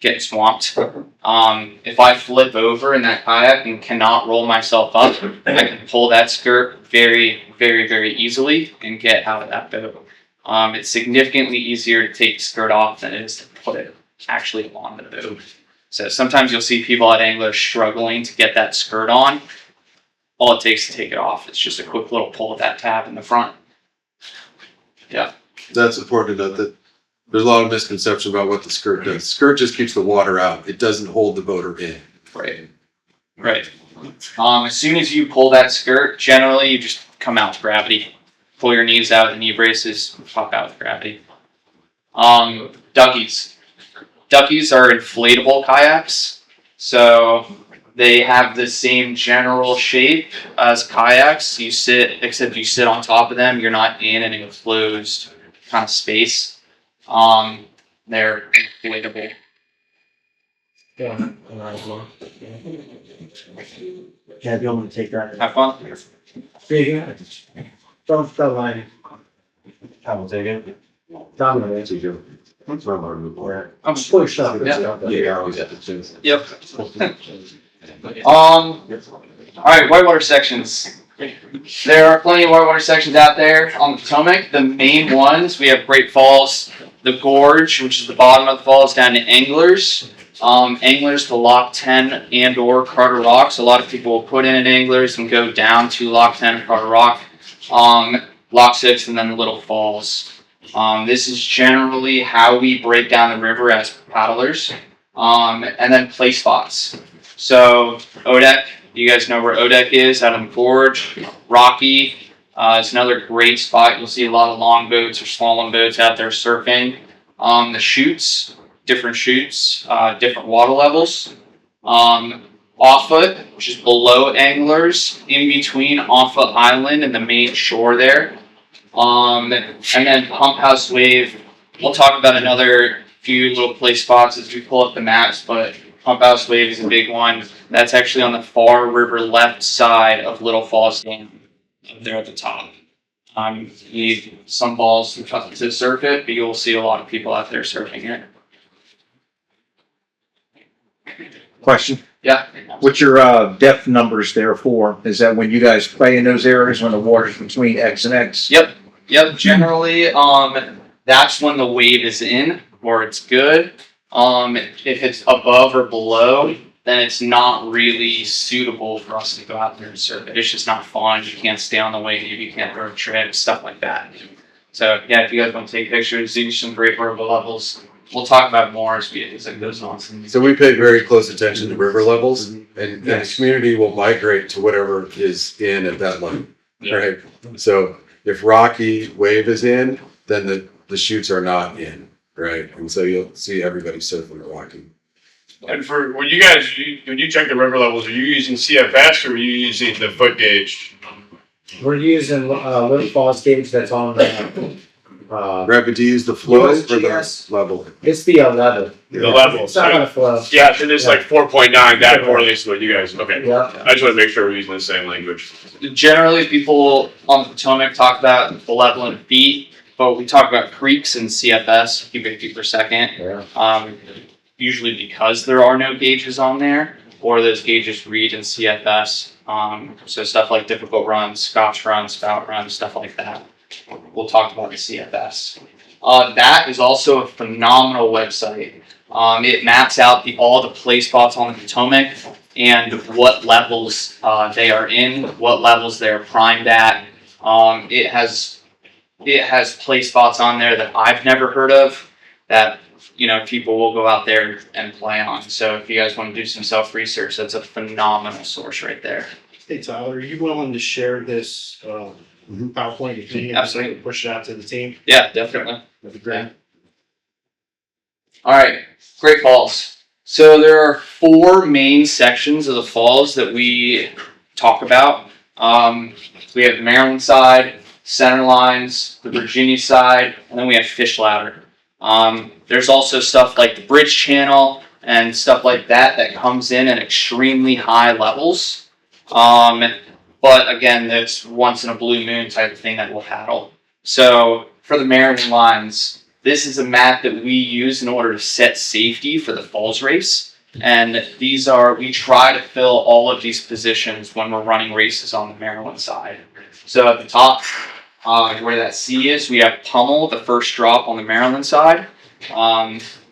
getting swamped. If I flip over in that kayak and cannot roll myself up, I can pull that skirt very, very, very easily and get out of that boat. It's significantly easier to take the skirt off than it is to put it actually on the boat. So sometimes you'll see people at anglers struggling to get that skirt on. All it takes to take it off, it's just a quick little pull of that tab in the front. Yeah. That's important to note that there's a lot of misconception about what the skirt does. Skirt just keeps the water out. It doesn't hold the boater in. Right. As soon as you pull that skirt, generally you just come out with gravity. Pull your knees out, the knee braces, pop out with gravity. Duckies. Duckies are inflatable kayaks. So they have the same general shape as kayaks. Except you sit on top of them. You're not in an enclosed kind of space. They're inflatable. Yeah, if you want to take that. Have fun. Yeah. Don't line. I will take it. Dominate. I'm Push up. Yeah. always at the gym. Yep. All right, whitewater sections. There are plenty of whitewater sections out there on the Potomac. The main ones, we have Great Falls, the Gorge, which is the bottom of the falls, down to Anglers. Anglers to Lock 10 and or Carter Rock. So a lot of people will put in at Anglers and go down to Lock 10 and Carter Rock. Lock 6 and then the Little Falls. This is generally how we break down the river as paddlers. And then play spots. So Odek, you guys know where Odek is, out on the gorge. Rocky is another great spot. You'll see a lot of long boats or slalom boats out there surfing. The chutes, different chutes, different water levels. Offutt, which is below Anglers, in between Offutt Island and the main shore there. And then Pump House Wave. We'll talk about another few little play spots as we pull up the maps, but Pump House Wave is a big one. That's actually on the far river left side of Little Falls Dam. There at the top. You need some balls to surf it, but you'll see a lot of people out there surfing it. Question. Yeah. What's your depth numbers there for? Is that when you guys play in those areas when the water's between X and X? Yep. Generally, that's when the wave is in or it's good. If it's above or below, then it's not really suitable for us to go out there and surf it. It's just not fun. You can't stay on the wave. You can't throw a trip, stuff like that. So yeah, if you guys want to take pictures, these are some great river levels. We'll talk about more as it goes on. So we pay very close attention to river levels, and the community will migrate to whatever is in at that level, right? So if Rocky Wave is in, then the chutes are not in, right? And so you'll see everybody surfing the Rocky. And for when you check the river levels, are you using CFS or are you using the foot gauge? We're using Little Falls gauge that's on the. Rapid, do you use the flow or the USGS? level? It's the level. The level. It's not gonna flow. Yeah, so it's like 4.9. That correlates to what you guys. Okay. Yeah. I just want to make sure we're using the same language. Generally, people on the Potomac talk about the level in feet, but we talk about creeks and CFS, cubic feet per second. Yeah. Usually because there are no gauges on there, or those gauges read in CFS. So stuff like difficult runs, Scotch runs, spout runs, stuff like that. We'll talk about the CFS. That is also a phenomenal website. It maps out all the play spots on the Potomac and what levels they are in, what levels they're primed at. It has play spots on there that I've never heard of that people will go out there and play on. So if you guys want to do some self-research, that's a phenomenal source right there. Hey Tyler, are you willing to share this PowerPoint with me? Absolutely. Push it out to the team. Yeah, definitely. That'd be great. All right, Great Falls. So there are 4 main sections of the falls that we talk about. We have the Maryland side, center lines, the Virginia side, and then we have Fish Ladder. There's also stuff like the Bridge Channel and stuff like that comes in at extremely high levels. But again, that's once in a blue moon type of thing that we'll paddle. So for the Maryland lines, this is a map that we use in order to set safety for the falls race. And we try to fill all of these positions when we're running races on the Maryland side. So at the top, where that C is, we have Pummel, the first drop on the Maryland side.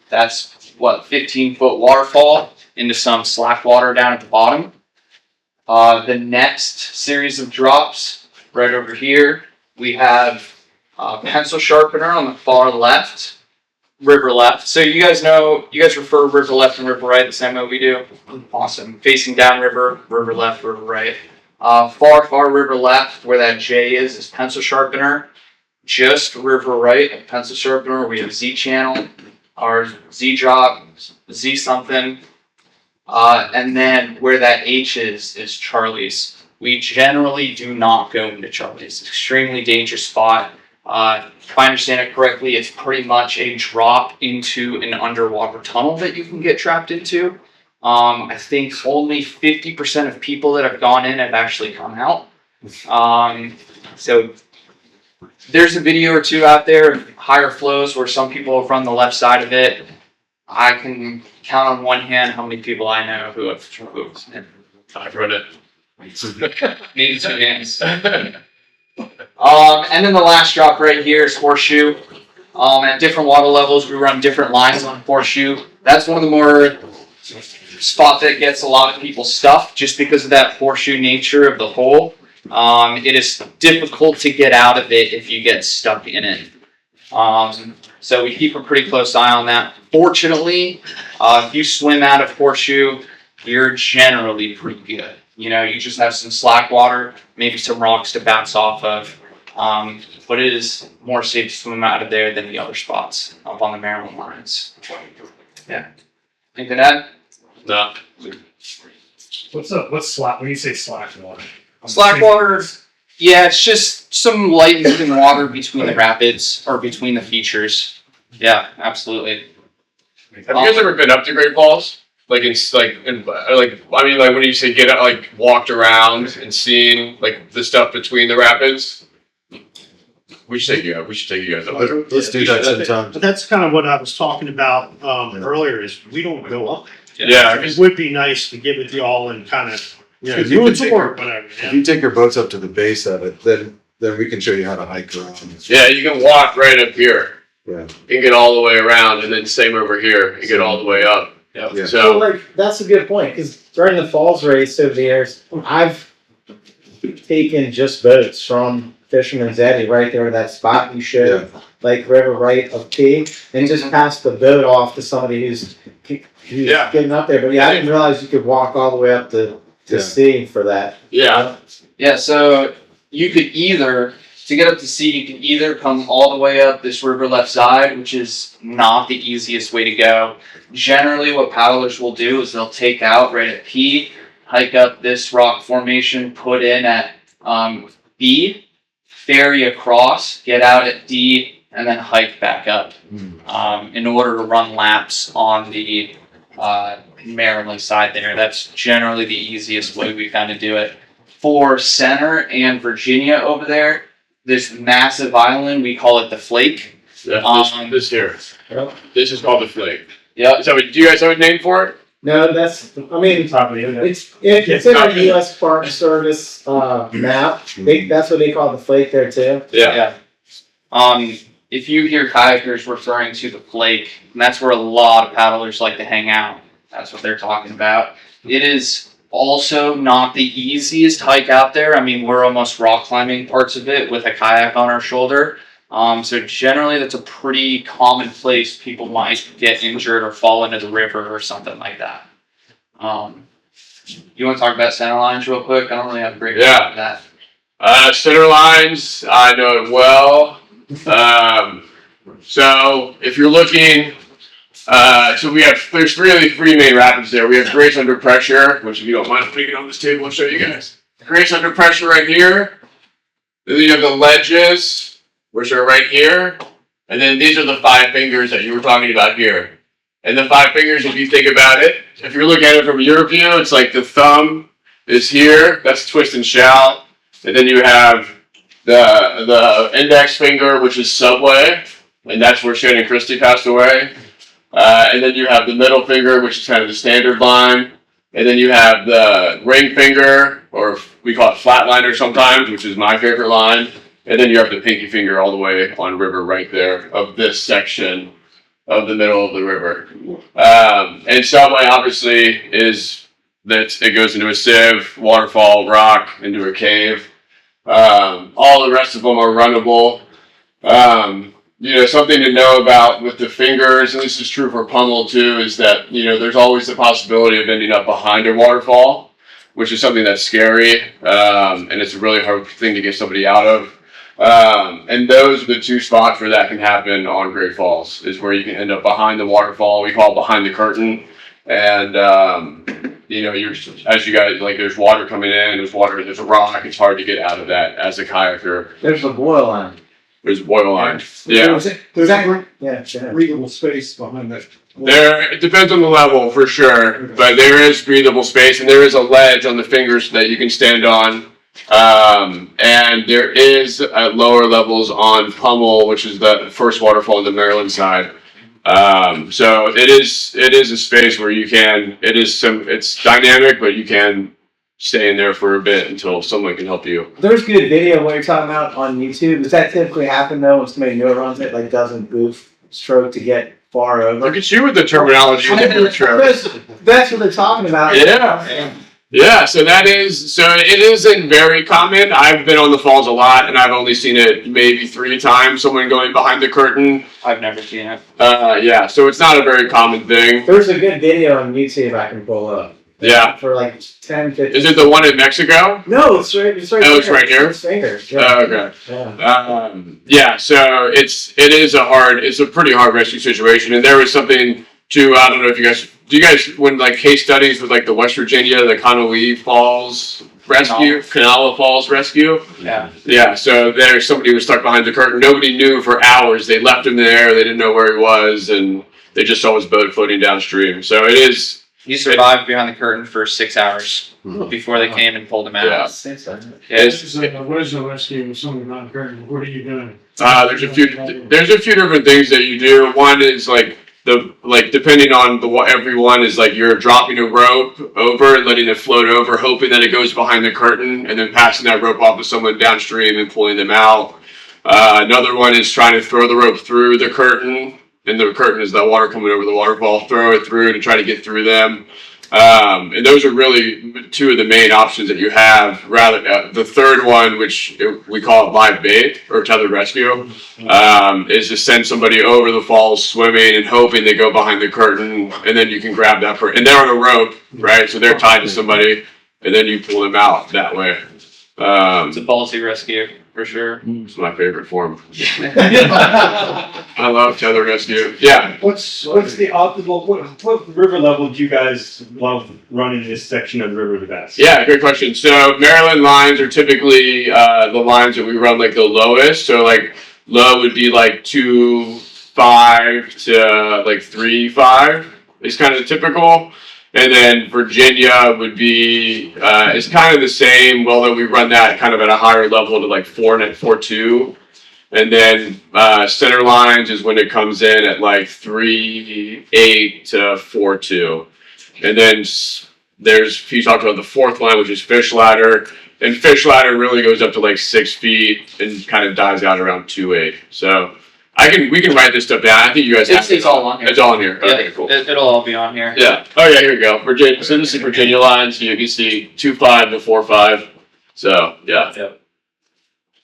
That's 15-foot waterfall into some slack water down at the bottom. The next series of drops right over here, we have Pencil Sharpener on the far left, river left. So you guys refer river left and river right the same way we do? Awesome. Facing down river, river left, river right. Far river left, where that J is Pencil Sharpener. Just river right of Pencil Sharpener, we have Z channel, or Z drop, Z something. And then where that H is Charlie's. We generally do not go into Charlie's. Extremely dangerous spot. If I understand it correctly, it's pretty much a drop into an underwater tunnel that you can get trapped into. I think only 50% of people that have gone in have actually come out. So there's a video or two out there of higher flows where some people have run the left side of it. I can count on one hand how many people I know who have I've run it. maybe 2 hands. And then the last drop right here is Horseshoe. At different water levels, we run different lines on Horseshoe. That's one of the more spot that gets a lot of people stuck just because of that horseshoe nature of the hole. It is difficult to get out of it if you get stuck in it. So we keep a pretty close eye on that. Fortunately, if you swim out of Horseshoe, you're generally pretty good. You just have some slack water, maybe some rocks to bounce off of. But it is more safe to swim out of there than the other spots up on the Maryland lines. Yeah. Anything to add? No. What's slack? When you say slack water? Slack water, yeah, it's just some light moving water between the rapids or between the features. Yeah, absolutely. Have you guys ever been up to Great Falls? like I mean, like when you say get out, like walked around and seen like the stuff between the rapids. We should take you guys up there. Let's do that sometime. But that's kind of what I was talking about earlier. Is we don't go up there. Yeah, It would be nice to give it to y'all and kind of If do you a can take tour, your- or whatever. If you take your boats up to the base of it, then we can show you how to hike around. Yeah, you can walk right up here. Yeah. You can get all the way around, and then same over here. You get all the way up. Yeah. So So like that's a good point because during the falls race over the years, I've taken just boats from Fisherman's Eddy right there, that spot you showed, like river right of P, and just passed the boat off to somebody who's Yeah. getting up there. But yeah, I didn't realize you could walk all the way up to sea for that. yeah, Yeah, so you could either, to get up to sea, you can either come all the way up this river left side, which is not the easiest way to go. Generally, what paddlers will do is they'll take out right at P, hike up this rock formation, put in at B, ferry across, get out at D, and then hike back up in order to run laps on the Maryland side there. That's generally the easiest way we kind of do it. For Center and Virginia over there, this massive island, we call it the Flake. this here. Yep. This is called the Flake. Yep. So, do you guys have a name for it? No, that's. I mean, Probably. it's in our U.S. Park Service map. That's what they call the flake there too. Yeah. If you hear kayakers referring to the Flake, and that's where a lot of paddlers like to hang out. That's what they're talking about. It is also not the easiest hike out there. I mean, we're almost rock climbing parts of it with a kayak on our shoulder. So generally that's a pretty common place people might get injured or fall into the river or something like that. You want to talk about center lines real quick? I don't really have a great Yeah. about that. Center lines, I know it well. So if you're looking, so there's really three main rapids there. We have Grace Under Pressure, which if you don't mind putting it on this table, I'll show you guys. Grace Under Pressure right here. Then you have the ledges, which are right here. And then these are the five fingers that you were talking about here. And the five fingers, if you think about it, if you look at it from your view, it's like the thumb is here. That's twist and shout. And then you have the index finger, which is Subway. And that's where Shannon Christie passed away. And then you have the middle finger, which is kind of the standard line. And then you have the ring finger, or we call it flatliner sometimes, which is my favorite line. And then you have the pinky finger all the way on river right there of this section of the middle of the river. And Subway obviously is that it goes into a sieve, waterfall, rock, into a cave. All the rest of them are runnable. Something to know about with the fingers, and this is true for pummel too, is that, there's always the possibility of ending up behind a waterfall, which is something that's scary, and it's a really hard thing to get somebody out of. And those are the two spots where that can happen on Great Falls, is where you can end up behind the waterfall. We call it behind the curtain. And, as you guys, like, there's water coming in, there's a rock. It's hard to get out of that as a kayaker. There's a boil line. There's a boil line. Yeah. There's that. Yeah. Breathable space behind that. It depends on the level for sure, but there is breathable space, and there is a ledge on the fingers that you can stand on. And there is at lower levels on Pummel, which is the first waterfall on the Maryland side. So it is a space where it's dynamic, but you can stay in there for a bit until someone can help you. There's good video of what you're talking about on YouTube. Does that typically happen though when somebody new runs it, like doesn't boof stroke to get far over? Look at you with the terminology. That's what they're talking about. Yeah, so it isn't very common. I've been on the falls a lot, and I've only seen it maybe 3 times, someone going behind the curtain. I've never seen it. So it's not a very common thing. There's a good video on YouTube I can pull up. Yeah. For like 10, 15. Is it the one in Mexico? No, it's right Oh, it's right here? It's fingers. Oh, okay. So it's a pretty hard rescue situation, and there was something too, I don't know if you guys, when like case studies with like the West Virginia, the Kanawha Falls rescue, Kanawha Falls rescue. Yeah, so there's somebody who was stuck behind the curtain. Nobody knew for hours. They left him there. They didn't know where he was, and they just saw his boat floating downstream. So it is He survived behind the curtain for 6 hours before they came and pulled him out. Yeah. This is a original rescue with someone not current. What are you doing? There's a few different things that you do. One is depending on everyone is like you're dropping a rope over and letting it float over, hoping that it goes behind the curtain, and then passing that rope off to someone downstream and pulling them out. Another one is trying to throw the rope through the curtain, and the curtain is the water coming over the waterfall. Throw it through to try to get through them. And those are really two of the main options that you have. The third one, which we call it live bait or tethered rescue, is to send somebody over the falls swimming and hoping they go behind the curtain, and then you can grab that person. And they're on a rope, right? So they're tied to somebody, and then you pull them out that way. It's a ballsy rescue for sure. It's my favorite form. I love tether rescue. Yeah. What's the optimal, what river level do you guys love running this section of the river the best? Yeah, great question. So Maryland lines are typically the lines that we run like the lowest. So like low would be like 2.5 to like 3.5 is kind of typical. And then Virginia would be is kind of the same, although we run that kind of at a higher level to like 4.2. And then center lines is when it comes in at like 3.8 to 4.2. And then you talked about the fourth line, which is fish ladder. And fish ladder really goes up to like 6 feet and kind of dies out around 2.8. So we can write this stuff down. I think you guys have It's all on here. It's all in here. Yeah, Okay, cool. It'll all be on here. Yeah. Oh yeah, here we go. Virginia. So this is Virginia lines. You can see 2.5 to 4.5. So yeah.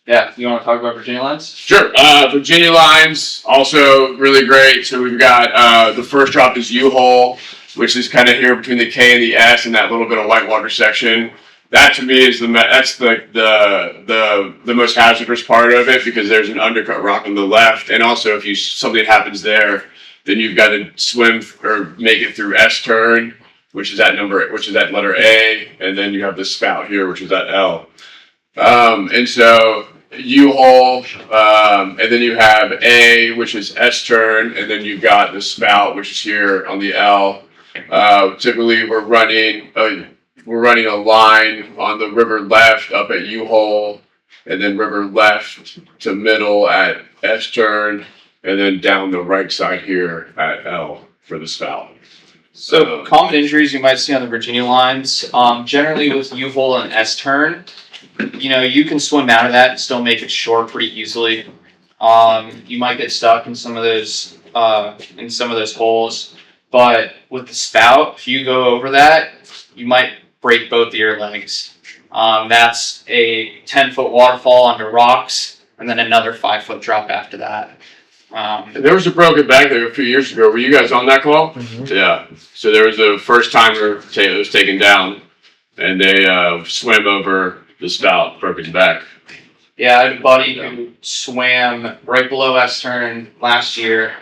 Yeah, you want to talk about Virginia lines? Sure. Virginia lines also really great. So we've got the first drop is U-hole, which is kind of here between the K and the S and that little bit of whitewater section. That to me is the most hazardous part of it because there's an undercut rock on the left, and also if something happens there, then you've got to swim or make it through S turn, which is that letter A, and then you have the spout here, which is that L. And so U-hole, and then you have A, which is S turn, and then you've got the spout, which is here on the L. Typically, we're running a line on the river left up at U-hole, and then river left to middle at S turn, and then down the right side here at L for the spout. So common injuries you might see on the Virginia lines, generally with U-hole and S turn, you can swim out of that and still make it short pretty easily. You might get stuck in some of those holes, but with the spout, if you go over that, you might break both of your legs. That's a 10-foot waterfall under rocks, and then another 5-foot drop after that. There was a broken back there a few years ago. Were you guys on that call? Mm-hmm. Yeah. So there was a first timer that was taken down, and they swam over the spout, broken back. Yeah, I had a buddy who swam right below S turn last year.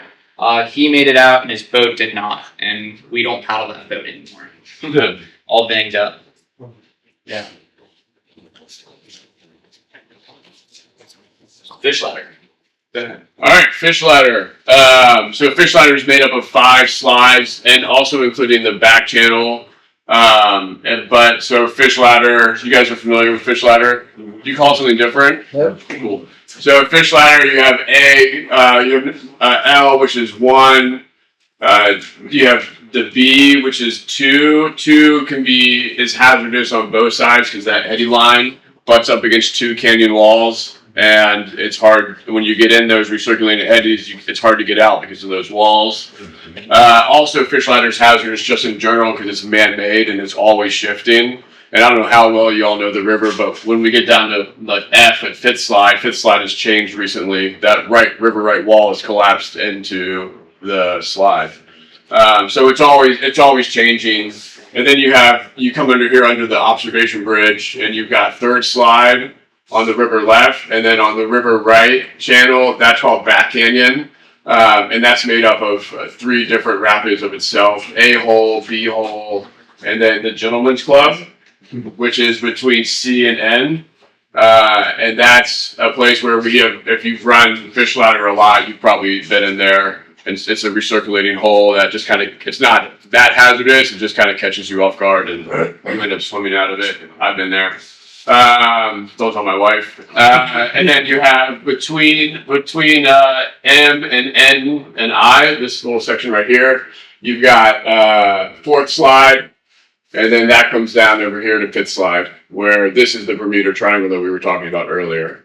He made it out, and his boat did not, and we don't paddle that boat anymore. All banged up. Yeah. Fish ladder. All right, fish ladder. So a fish ladder is made up of 5 slides and also including the back channel. So fish ladder, you guys are familiar with fish ladder? Do you call it something different? Yep. Cool. So fish ladder, you have A, you have L, which is 1. You have the B, which is 2. 2 is hazardous on both sides because that eddy line butts up against 2 canyon walls. And it's hard when you get in those recirculating eddies. It's hard to get out because of those walls. Also, fish ladder is hazardous just in general because it's man-made and it's always shifting. And I don't know how well you all know the river, but when we get down to like F at Fifth Slide has changed recently. That river right wall has collapsed into the slide. So it's always changing. And then you come under here under the observation bridge, and you've got third slide on the river left, and then on the river right channel, that's called Back Canyon. And that's made up of 3 different rapids of itself, A hole, B hole, and then the Gentleman's Club, which is between C and N. And that's a place where if you've run fish ladder a lot, you've probably been in there. And it's a recirculating hole that just kind of, it's not that hazardous. It just kind of catches you off guard and you end up swimming out of it. I've been there. Don't tell my wife. And then you have between M and N and I, this little section right here, you've got fourth slide, and then that comes down over here to fifth slide, where this is the Bermuda Triangle that we were talking about earlier,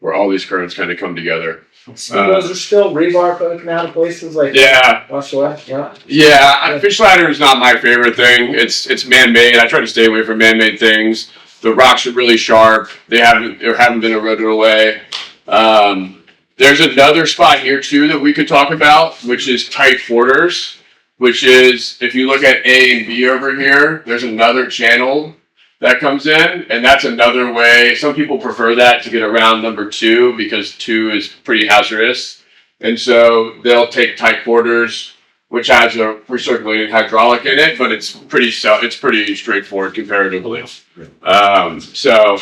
where all these currents kind of come together. Those are still rebar poking out of places like Yeah. wash away. Yeah. Yeah, fish ladder is not my favorite thing. It's man-made. I try to stay away from man-made things. The rocks are really sharp. They haven't been eroded away. There's another spot here too that we could talk about, which is tight quarters. Which is, if you look at A and B over here, there's another channel that comes in, and that's another way. Some people prefer that to get around number 2 because 2 is pretty hazardous, and so they'll take tight quarters, which has a recirculating hydraulic in it, but it's pretty straightforward comparatively. So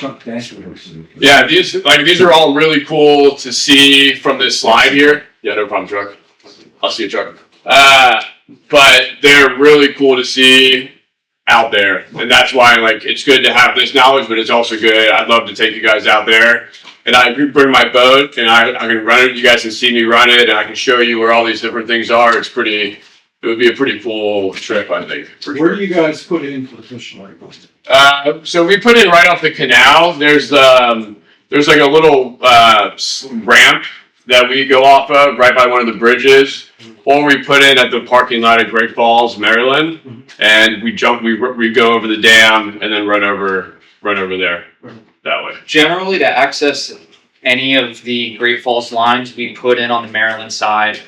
yeah, these are all really cool to see from this slide here. Yeah, no problem, Chuck. I'll see you, Chuck. But they're really cool to see out there, and that's why it's good to have this knowledge, but it's also good. I'd love to take you guys out there, and I bring my boat, and I can run it. You guys can see me run it, and I can show you where all these different things are. It would be a pretty cool trip, I think. Where do you guys put in for the fishing lake? So we put in right off the canal. There's like a little ramp that we go off of right by one of the bridges, or we put in at the parking lot at Great Falls, Maryland, and we go over the dam and then run over there that way. Generally, to access any of the Great Falls lines, we put in on the Maryland side,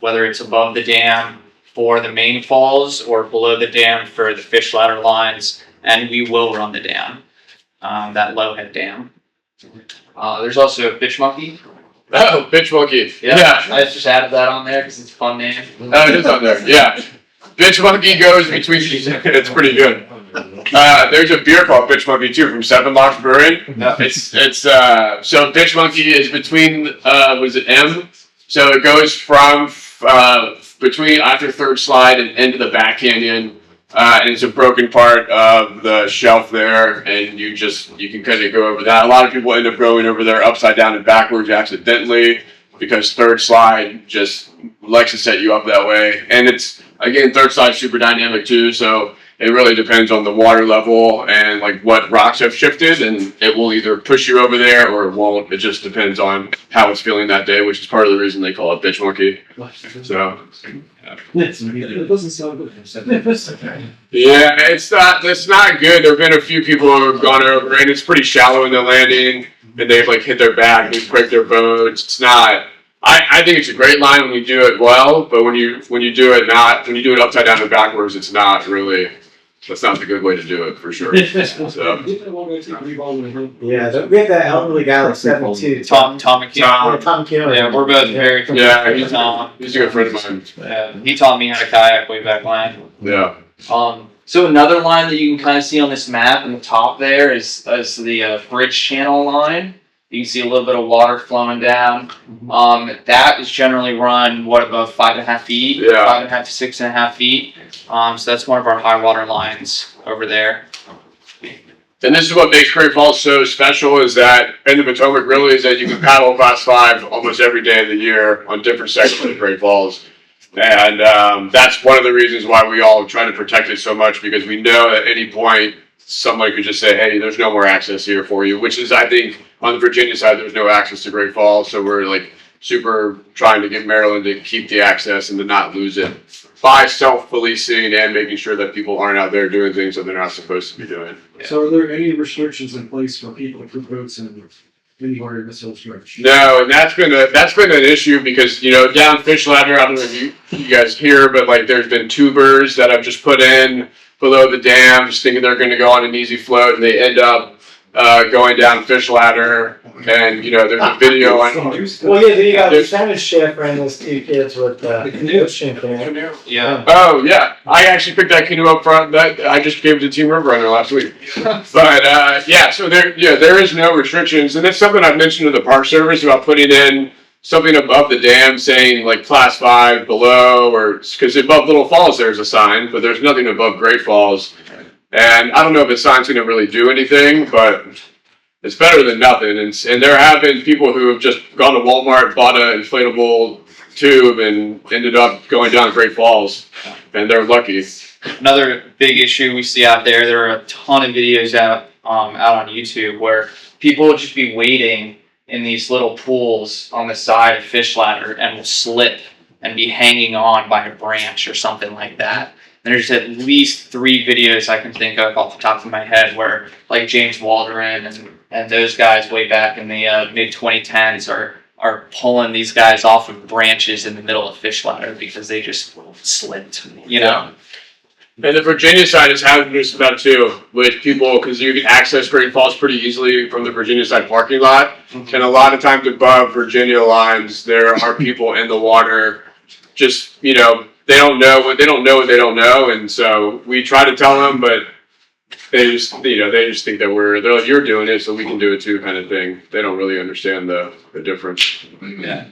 whether it's above the dam for the main falls or below the dam for the fish ladder lines, and we will run the dam, that low head dam. There's also a Bitch Monkey. Oh, Bitch Monkey. Yeah. I just added that on there because it's a fun name. Oh, it is on there. Yeah. Bitch Monkey goes between. It's pretty good. There's a beer called Bitch Monkey too from Seven Locks Brewing. It's so Bitch Monkey is between was it M? So it goes from between after third slide and into the back canyon. And it's a broken part of the shelf there, and you can kind of go over that. A lot of people end up going over there upside down and backwards accidentally because third slide just likes to set you up that way. And it's, again, third slide super dynamic too, so it really depends on the water level and what rocks have shifted, and it will either push you over there or it won't. It just depends on how it's feeling that day, which is part of the reason they call it Bitch Monkey. So. It doesn't sound good. Yeah, it's not good. There have been a few people who have gone over, and it's pretty shallow in the landing, and they've hit their back, and break their boats. It's not. I think it's a great line when you do it well, but when you do it upside down and backwards, it's not really. That's not the good way to do it for sure. So. Yeah, we had that elderly guy like 72. Tom McKeown. Yeah, Tom McKeown. Yeah, we're both very familiar. Yeah, with Tom. He's a good friend of mine. Yeah, he taught me how to kayak way back when. Yeah. So another line that you can kind of see on this map in the top there is the bridge channel line. You can see a little bit of water flowing down. That is generally run above 5.5 feet, 5.5 to 6.5 feet. So that's one of our high water lines over there. And this is what makes Great Falls so special, is that in the Potomac really is that you can paddle Class 5 almost every day of the year on different sections of Great Falls. And that's one of the reasons why we all try to protect it so much, because we know at any point somebody could just say, hey, there's no more access here for you, which is, I think, on the Virginia side, there's no access to Great Falls. So we're super trying to get Maryland to keep the access and to not lose it by self-policing and making sure that people aren't out there doing things that they're not supposed to be doing. So are there any restrictions in place for people to put boats in anywhere in this hill stretch? No, and that's been an issue because, down Fish Ladder, I don't know if you guys hear, but there's been tubers that I've just put in below the dam, just thinking they're going to go on an easy float, and they end up going down Fish Ladder, and there's a video on. Well, yeah, then you got the salmon chef and those two kids with the canoe. Yeah. Oh yeah, I actually picked that canoe up front. That I just gave it to Team River Runner last week. But so there is no restrictions, and that's something I've mentioned to the Park Service about putting in something above the dam saying like class 5 below, or because above Little Falls there's a sign, but there's nothing above Great Falls. And I don't know if the sign's going to really do anything, but it's better than nothing. And there have been people who have just gone to Walmart, bought an inflatable tube, and ended up going down Great Falls, and they're lucky. Another big issue we see out there, there are a ton of videos out on YouTube where people will just be waiting in these little pools on the side of fish ladder and will slip and be hanging on by a branch or something like that. There's at least 3 videos I can think of off the top of my head where like James Waldron and those guys way back in the mid 2010s are pulling these guys off of branches in the middle of fish ladder because they just slipped, you know? And the Virginia side is hazardous about too, with people, because you can access Great Falls pretty easily from the Virginia side parking lot. And a lot of times above Virginia lines, there are people in the water, just, you know, they don't know what they don't know. And so we try to tell them, but they just, you know, they just think that they're like, you're doing it, so we can do it too, kind of thing. They don't really understand the difference. Yeah.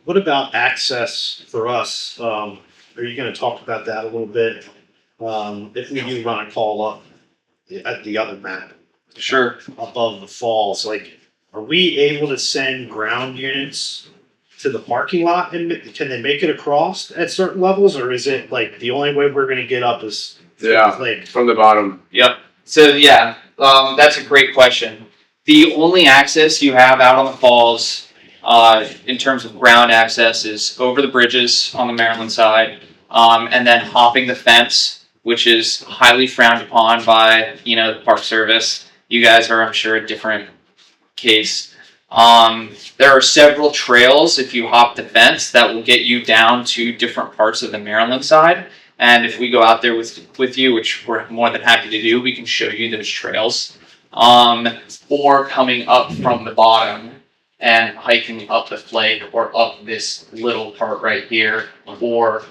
What about access for us? Are you going to talk about that a little bit? If we do run a call up at the other map, Sure. above the falls, like, are we able to send ground units to the parking lot, and can they make it across at certain levels, or is it like the only way we're going to get up is from the bottom? Yep. So yeah, that's a great question. The only access you have out on the falls, in terms of ground access, is over the bridges on the Maryland side, and then hopping the fence, which is highly frowned upon by, you know, the Park Service. You guys are, I'm sure, a different case. There are several trails if you hop the fence that will get you down to different parts of the Maryland side. And if we go out there with you, which we're more than happy to do, we can show you those trails. Or coming up from the bottom and hiking up the flake or up this little part right here, or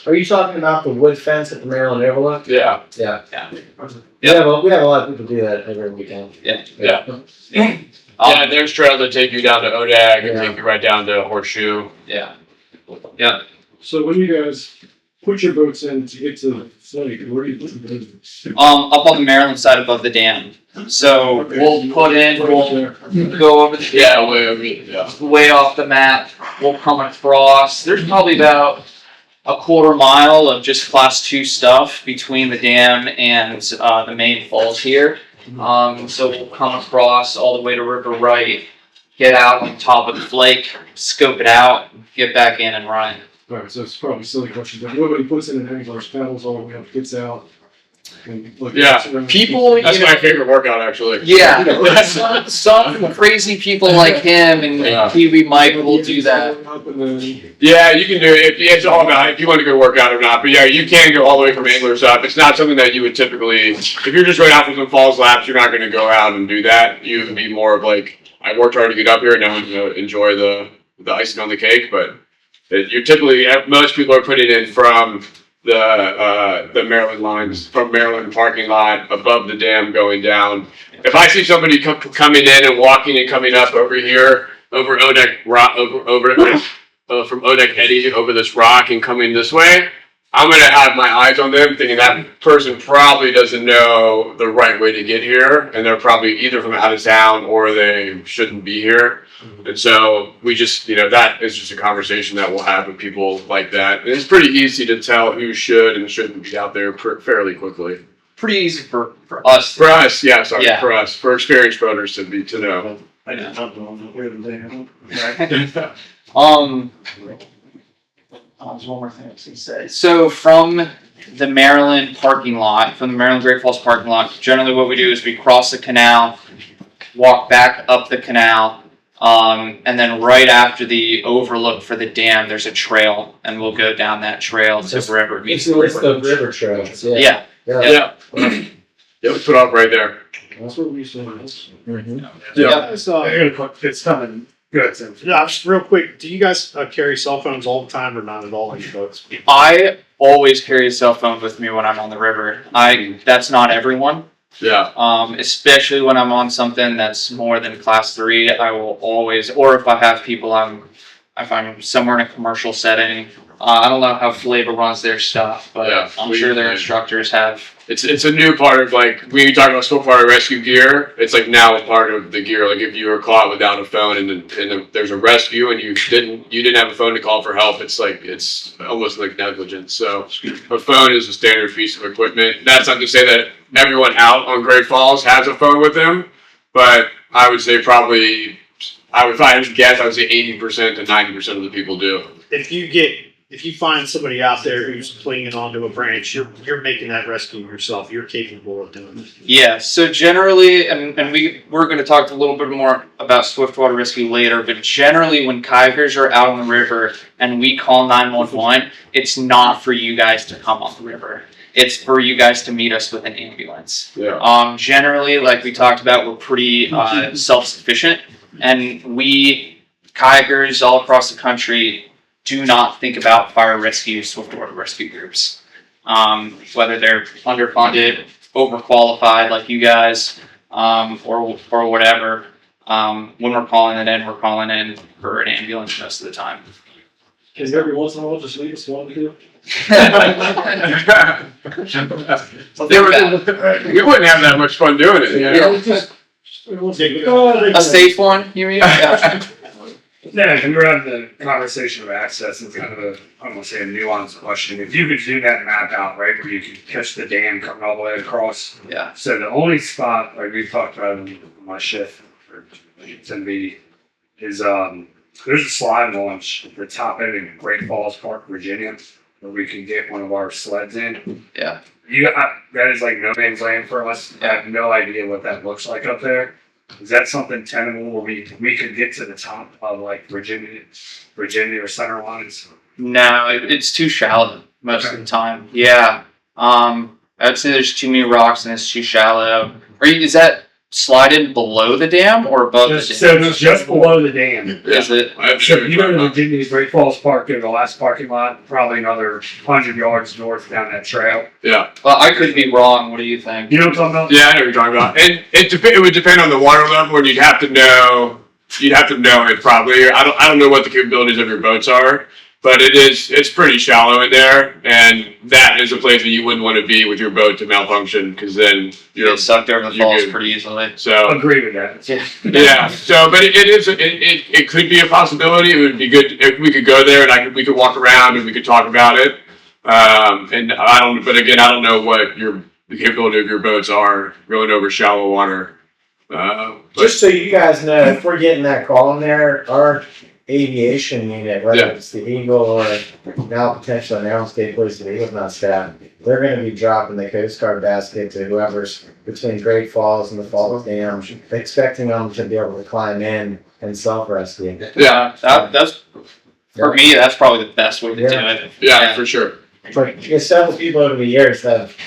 Are you talking about the wood fence at the Maryland Overlook? Yeah. Yeah. yeah. We have a lot of people do that every weekend. Yeah. Yeah, there's trails that take you down to Odag and take you right down to Horseshoe. Yeah. Yeah. So when you guys put your boats in to get to the lake, where do you put the boats? Up on the Maryland side above the dam. So Okay. we'll put in, we'll go over the Yeah, way off the map. We'll come across. There's probably about a quarter mile of just class 2 stuff between the dam and the main falls here. So we'll come across all the way to River Right, get out on top of the flake, scope it out, get back in and run. Alright, so it's probably a silly question, but nobody puts in an angler's paddles all the way up, gets out. And look, People, That's my favorite workout, actually. Yeah, some crazy people like him and Kiwi Mike will do that. Yeah, you can do it. It's all about if you want to go work out or not. But yeah, you can go all the way from anglers up. It's not something that you would typically, if you're just running out for some falls laps, you're not going to go out and do that. You would be more of like, I worked hard to get up here, now I'm going to enjoy the icing on the cake. But you typically, most people are putting in from the Maryland lines, from Maryland parking lot above the dam going down. If I see somebody coming in and walking and coming up over here, over Odak Rock, from Odak Eddy over this rock and coming this way, I'm going to have my eyes on them thinking that person probably doesn't know the right way to get here, and they're probably either from out of town or they shouldn't be here. And so we just, that is just a conversation that we'll have with people like that. And it's pretty easy to tell who should and shouldn't be out there fairly quickly. Pretty easy for us. For us, yeah, sorry, yeah. For us, for experienced boaters to know. I didn't jump on the dam. There's one more thing I was going to say. So from the Maryland parking lot, from the Maryland Great Falls parking lot, generally what we do is we cross the canal, walk back up the canal, and then right after the overlook for the dam, there's a trail, and we'll go down that trail to wherever it meets the river trails. Yeah. Yeah, we put off right there. That's what we used to Yeah. It's coming. Good. Yeah, just real quick. Do you guys carry cell phones all the time, or not at all in your boats? I always carry a cell phone with me when I'm on the river. That's not everyone. Yeah. Especially when I'm on something that's more than class 3, I will always, or if I have people if I'm somewhere in a commercial setting, I don't know how Flavor runs their stuff, but Yeah, I'm sure their instructors have. It's a new part of, like, when you talk about Swiftwater rescue gear, it's like now a part of the gear. Like if you were caught without a phone and there's a rescue and you didn't have a phone to call for help, it's almost like negligence. So a phone is a standard piece of equipment. That's not to say that everyone out on Great Falls has a phone with them, but I would say probably, if I had to guess, I would say 80% to 90% of the people do. If you find somebody out there who's clinging onto a branch, you're making that rescue yourself. You're capable of doing it. Yeah, so generally, and we're going to talk a little bit more about Swiftwater rescue later, but generally when kayakers are out on the river and we call 911, it's not for you guys to come on the river. It's for you guys to meet us with an ambulance. Yeah. Generally, like we talked about, we're pretty self-sufficient, and kayakers all across the country do not think about fire rescue, Swiftwater rescue groups. Whether they're underfunded, overqualified like you guys, or whatever. When we're calling in for an ambulance most of the time. Can every once in a while just leave us one to do? We wouldn't have that much fun doing it. A safe one, you mean? Yeah. Yeah, and we're having the conversation of access. It's kind of I don't want to say a nuanced question. If you could do that map out, right, where you could catch the dam coming all the way across. Yeah. So the only spot, like we've talked about in my shift, it's gonna be, is there's a slide launch at the top end in Great Falls Park, Virginia, where we can get one of our sleds in. Yeah. That is like no man's land for us. I have no idea what that looks like up there. Is that something tenable where we could get to the top of like Virginia or center lines? No, it's too shallow most of the time. Yeah. I'd say there's too many rocks and it's too shallow. Is that slided below the dam or above the dam? So it's just below the dam. Is it? So if you go to Virginia's Great Falls Park, go to the last parking lot, probably another 100 yards north down that trail. Yeah. Well, I could be wrong. What do you think? You know what I'm talking about? Yeah, I know what you're talking about. And it would depend on the water level, and you'd have to know it probably. I don't know what the capabilities of your boats are, but it's pretty shallow in there, and that is a place that you wouldn't want to be with your boat to malfunction, because then Get sucked over the falls pretty easily. So agree with that. yeah. So, but it could be a possibility. It would be good if we could go there and we could walk around and we could talk about it. And I don't know what the capability of your boats are going over shallow water. Just so you guys know, if we're getting that call in there, our aviation unit, whether it's the Eagle or now potentially an Aeroscape Police, the Eagle's not staffed, they're going to be dropping the Coast Guard basket to whoever's between Great Falls and the Falls Dam, expecting them to be able to climb in and self-rescue. Yeah, that's for me. That's probably the best way to do it. Yeah, for sure. But there's several people over the years that have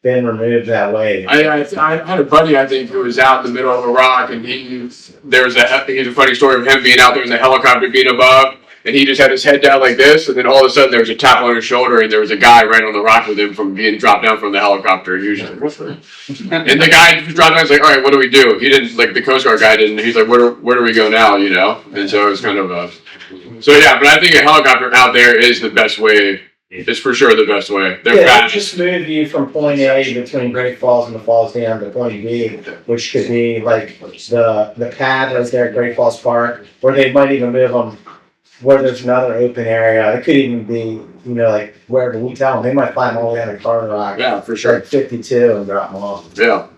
been removed that way. I had a buddy, I think, who was out in the middle of a rock, and here's a funny story of him being out there and the helicopter being above, and he just had his head down like this, and then all of a sudden there was a tap on his shoulder, and there was a guy right on the rock with him from being dropped down from the helicopter. Usually, and the guy who dropped down was like, "All right, what do we do?" He didn't, like the Coast Guard guy didn't. He's like, "Where do we go now?" You know, and so it was kind of a. So yeah, but I think a helicopter out there is the best way. It's for sure the best way. They're They fast. just move you from point A between Great Falls and the Falls Dam to point B, which could be like the pad right there at Great Falls Park, or they might even move them where there's another open area. It could even be, like wherever we tell them, they might find all the way on the Car Rock. Yeah, for sure. Like 52 and drop them off. Yeah,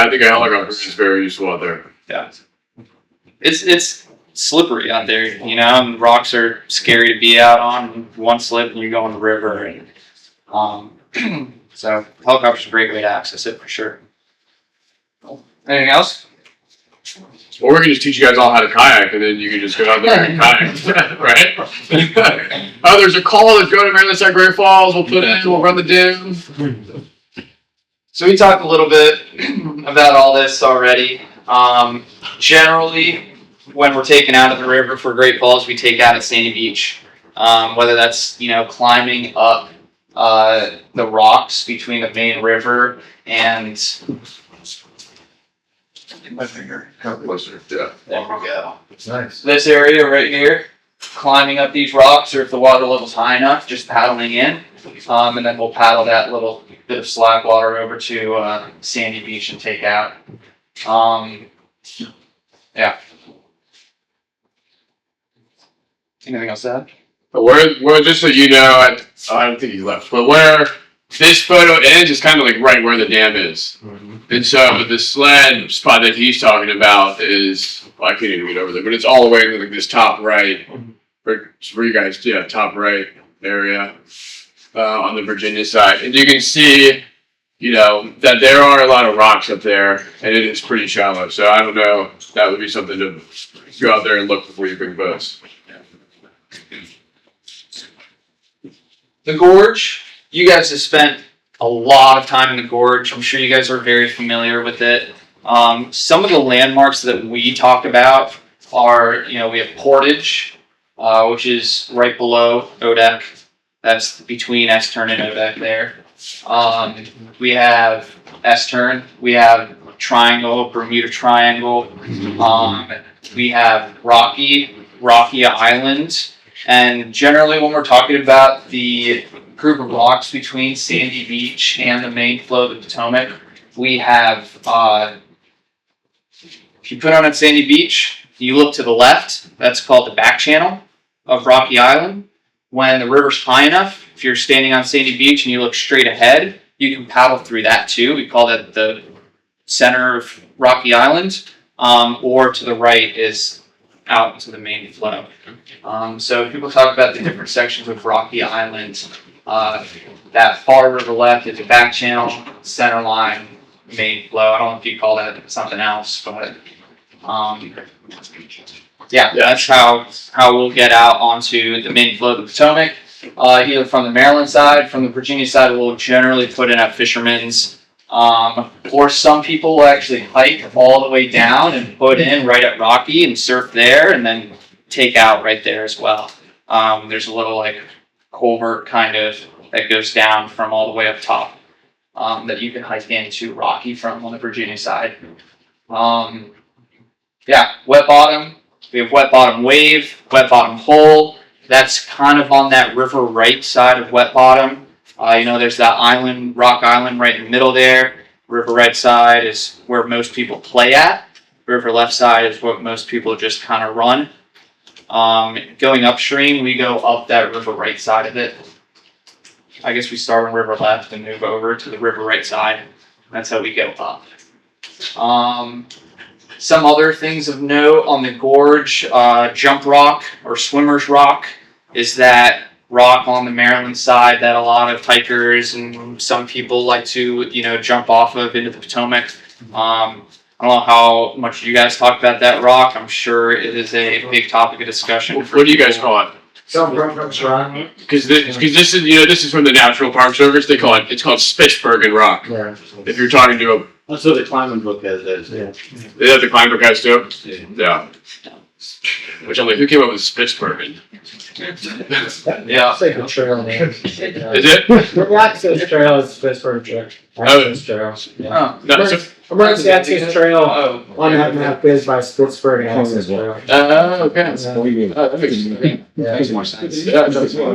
I think a helicopter is very useful out there. Yeah. It's slippery out there, and rocks are scary to be out on. One slip and you go in the river, and so helicopter's a great way to access it for sure. Anything else? Or we can just teach you guys all how to kayak, and then you can just go out there and kayak, right? Oh, there's a call that's going to Maryland Great Falls. We'll run the dam. So we talked a little bit about all this already. Generally, when we're taken out of the river for Great Falls, we take out at Sandy Beach. Whether that's, climbing up the rocks between the main river and My finger. Come closer. Yeah. There we go. Nice. This area right here, climbing up these rocks, or if the water level's high enough, just paddling in. And then we'll paddle that little bit of slack water over to Sandy Beach and take out. Yeah. Anything else to add? But where just so you know, I don't think he left, but where this photo ends is kind of like right where the dam is. And so the sled spot that he's talking about is, well, I can't even get over there, but it's all the way to like this top right, where you guys, yeah, top right area on the Virginia side. And you can see, you know, that there are a lot of rocks up there, and it is pretty shallow. So I don't know, that would be something to go out there and look before you bring boats. The gorge, you guys have spent a lot of time in the gorge. I'm sure you guys are very familiar with it. Some of the landmarks that we talk about are, you know, we have Portage, which is right below Odek. That's between S-turn and Odek there. We have S-turn. We have Triangle, Bermuda Triangle. We have Rocky Island. And generally when we're talking about the group of rocks between Sandy Beach and the main flow of the Potomac, we have, if you put on at Sandy Beach, you look to the left, that's called the back channel of Rocky Island. When the river's high enough, if you're standing on Sandy Beach and you look straight ahead, you can paddle through that too. We call that the center of Rocky Island. Or to the right is out into the main flow. So people talk about the different sections of Rocky Island. That far river left is the back channel, center line, main flow. I don't know if you call that something else, but yeah, that's how we'll get out onto the main flow of the Potomac. Either from the Maryland side, from the Virginia side, we'll generally put in at Fisherman's. Or some people will actually hike all the way down and put in right at Rocky and surf there and then take out right there as well. There's a little like culvert kind of that goes down from all the way up top that you can hike into Rocky from on the Virginia side. Yeah, wet bottom. We have wet bottom wave, wet bottom hole. That's kind of on that river right side of wet bottom. You know, there's that island, Rock Island right in the middle there. River right side is where most people play at. River left side is what most people just kind of run. Going upstream, we go up that river right side of it. I guess we start on river left and move over to the river right side. That's how we go up. Some other things of note on the gorge, jump rock or swimmer's rock is that rock on the Maryland side that a lot of hikers and some people like to, you know, jump off of into the Potomac. I don't know how much you guys talk about that rock. I'm sure it is a big topic of discussion. What do you guys call it? Because this is, you know, this is from the Natural Park Service. They call it, it's called Spitzbergen rock. Yeah. If you're talking to a, That's what the climbing book is. Yeah. they have the climber guys too. Yeah. Which I'm like, who came up with Spitzbergen? Yeah. It's like a trail name. Is it? The access trail is Pittsburgh Trail. Access trail. Yeah. Oh. No, so, Emergency access trail Oh. on that map is by Pittsburgh Access Trail. okay. Yeah. Oh, that makes sense. Yeah. Makes more sense. Yeah, it does. Yeah.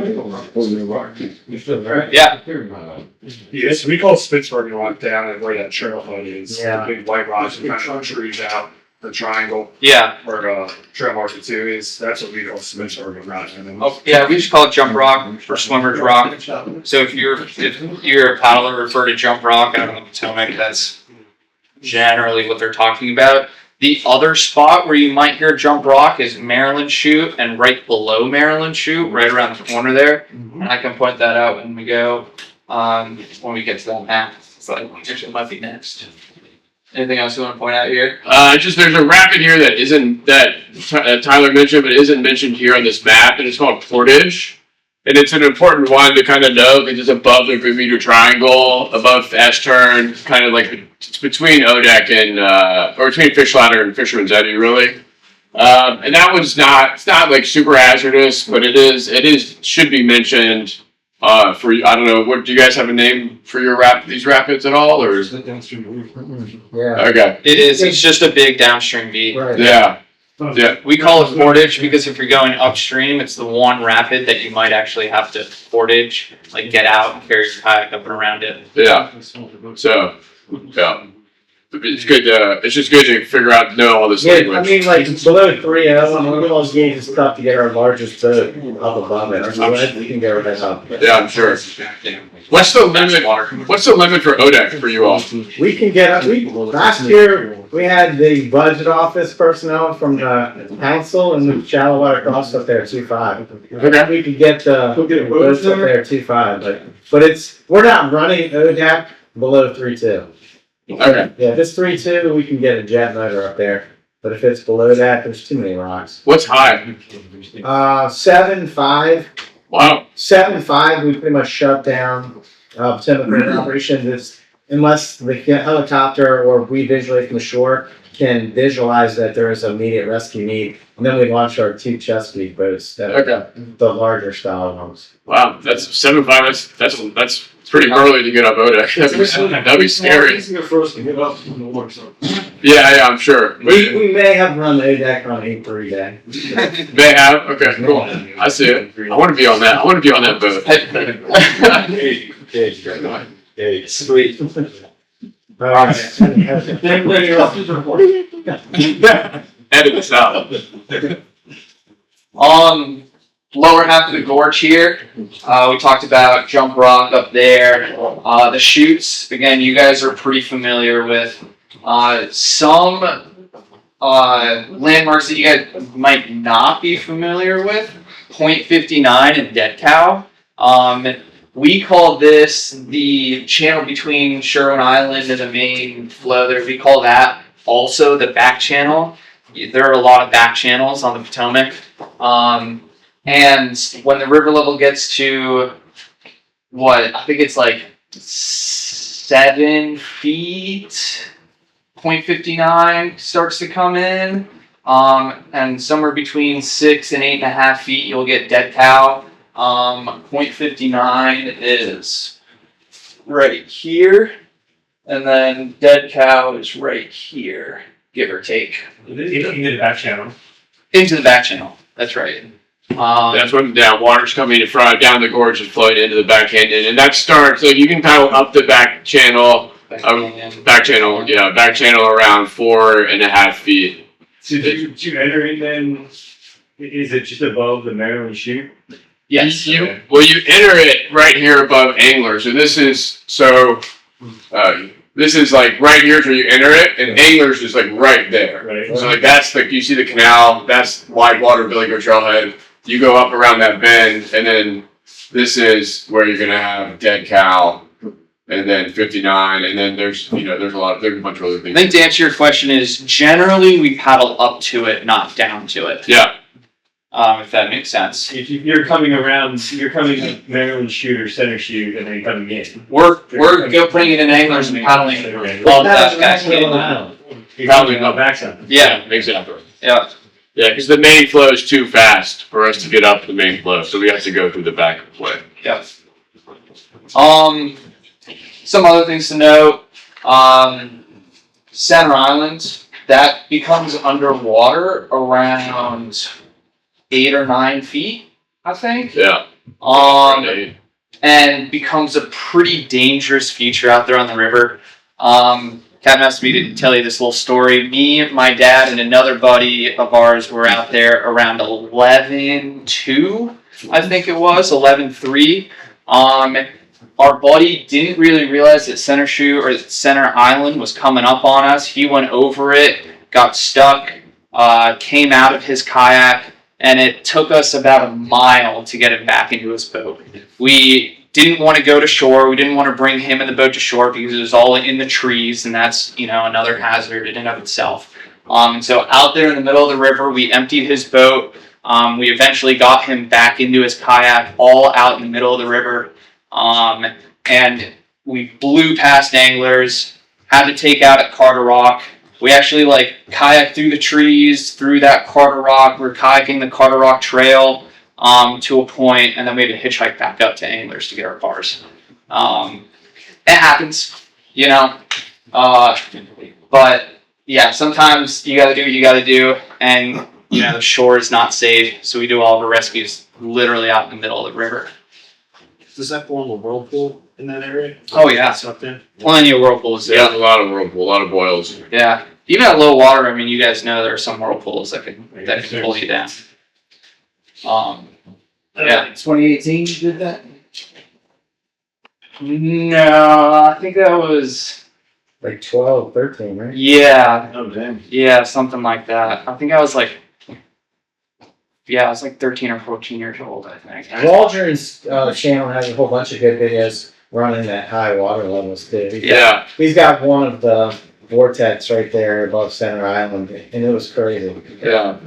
Yeah, so we call Spitzbergen rock down and where that trailhead is. Yeah. The big white rocks and kind of trees out. The triangle Yeah. where trail marker 2 is, that's what we call Spitzbergen rock. And then Oh, yeah, we just call it jump rock or swimmer's rock. So if you're a paddler, refer to jump rock out on the Potomac, that's generally what they're talking about. The other spot where you might hear jump rock is Maryland Chute, and right below Maryland Chute, right around the corner there. And I can point that out when we go, when we get to that map. So actually it might be next. Anything else you want to point out here? Just there's a rapid here that isn't, that Tyler mentioned, but isn't mentioned here on this map, and it's called Portage. And it's an important one to kind of know because it's above the Bermuda Triangle, above S-turn, kind of like it's between Odek and, or between Fish Ladder and Fisherman's Eddy, really. And that one's not, it's not like super hazardous, but it is, should be mentioned For I don't know, what do you guys have a name for your these rapids at all, or? Yeah. Okay. It is. It's just a big downstream beat. Right. Yeah. Yeah. We call it portage because if you're going upstream, it's the one rapid that you might actually have to portage, like get out and carry your kayak up and around it. Yeah. So, yeah. It's good. It's just good to figure out, know all this Yeah, language. I mean, like below 3.0, one of those games is tough to get our largest boat up above it. We can get right up. Yeah, I'm sure. What's the limit? What's the limit for ODEC for you all? We can get up. Last year we had the budget office personnel from the council and the shallow water cross up there 2.5. Okay. We could get the boats up there 2.5, but we're not running ODEC below 3.2. Okay. Yeah, if it's 3.2, we can get a jet motor up there. But if it's below that, there's too many rocks. What's high? 7.5. Wow. 7.5, we pretty much shut down timber operations. Unless the helicopter or we visually from the shore can visualize that there is immediate rescue need, and then we launch our 2 Chesapeake boats that are the larger style ones. Wow, that's 7.5. That's pretty early to get up ODEC. That'd be scary. Easier for us to get up from the water, so. Yeah, I'm sure. We may have run ODEC on 8.3 day. They have? Okay, cool. I see it. I want to be on that. I want to be on that boat. Sweet. Edit this out. Lower half of the gorge here, we talked about jump rock up there. The chutes, again, you guys are pretty familiar with. Some landmarks that you guys might not be familiar with. Point 59 and Dead Cow. We call this the channel between Sherwin Island and the main flow there. We call that also the back channel. There are a lot of back channels on the Potomac. And when the river level gets to I think it's like 7 feet, 0.59 starts to come in. And somewhere between 6 and 8.5 feet, you'll get Dead Cow. 0.59 is right here. And then Dead Cow is right here, give or take. Into the back channel. Into the back channel, that's right. That's when water's coming in front, down the gorge and flowing into the back canyon. And that starts, so you can paddle up the back channel around 4.5 feet. So do you enter in then, is it just above the Maryland chute? Yes. You enter it right here above Angler. So this is like right here where you enter it, and Anglers is like right there. Right. So like that's you see the canal, that's wide water Billy Goat Trailhead. You go up around that bend, and then this is where you're gonna have Dead Cow, and then 59, and then there's a bunch of other things. I think to answer your question is generally we paddle up to it, not down to it. Yeah. If that makes sense. If you're coming around, you're coming up Maryland chute or center chute, and then you're coming in. We're putting it in Anglers and paddling above that back canyon. You're coming up backside. Yeah. Exactly. Yeah. Yeah, because the main flow is too fast for us to get up the main flow, so we have to go through the back way. Yeah. Some other things to note. Center Island, that becomes underwater around 8 or 9 feet, I think. Yeah. And becomes a pretty dangerous feature out there on the river. Captain asked me to tell you this little story. Me, my dad, and another buddy of ours were out there around 11.2, I think it was, 11.3. Our buddy didn't really realize that Center Island was coming up on us. He went over it, got stuck, came out of his kayak, and it took us about a mile to get him back into his boat. We didn't want to go to shore. We didn't want to bring him and the boat to shore because it was all in the trees, and that's, another hazard in and of itself. And so out there in the middle of the river, we emptied his boat. We eventually got him back into his kayak, all out in the middle of the river. And we blew past Anglers, had to take out at Carter Rock. We actually kayaked through the trees, through that Carter Rock. We're kayaking the Carter Rock Trail. to a point, and then we had to hitchhike back up to Anglers to get our cars. It happens, you know. But yeah, sometimes you gotta do what you gotta do, and you know the shore is not safe, so we do all of our rescues literally out in the middle of the river. Does that form a whirlpool in that area? Oh yeah, Something. plenty of whirlpools there. Yeah, a lot of whirlpool, a lot of boils. Yeah, even at low water, I mean, you guys know there are some whirlpools that can pull you down. Yeah. 2018 you did that? No, I think that was Like 12, 13, right? yeah, Oh, damn. yeah, something like that. I think I was like 13 or 14 years old, I think. Waldron's channel has a whole bunch of good videos running at high water levels too. Yeah. He's got one of the vortex right there above Center Island, and it was crazy. Yeah.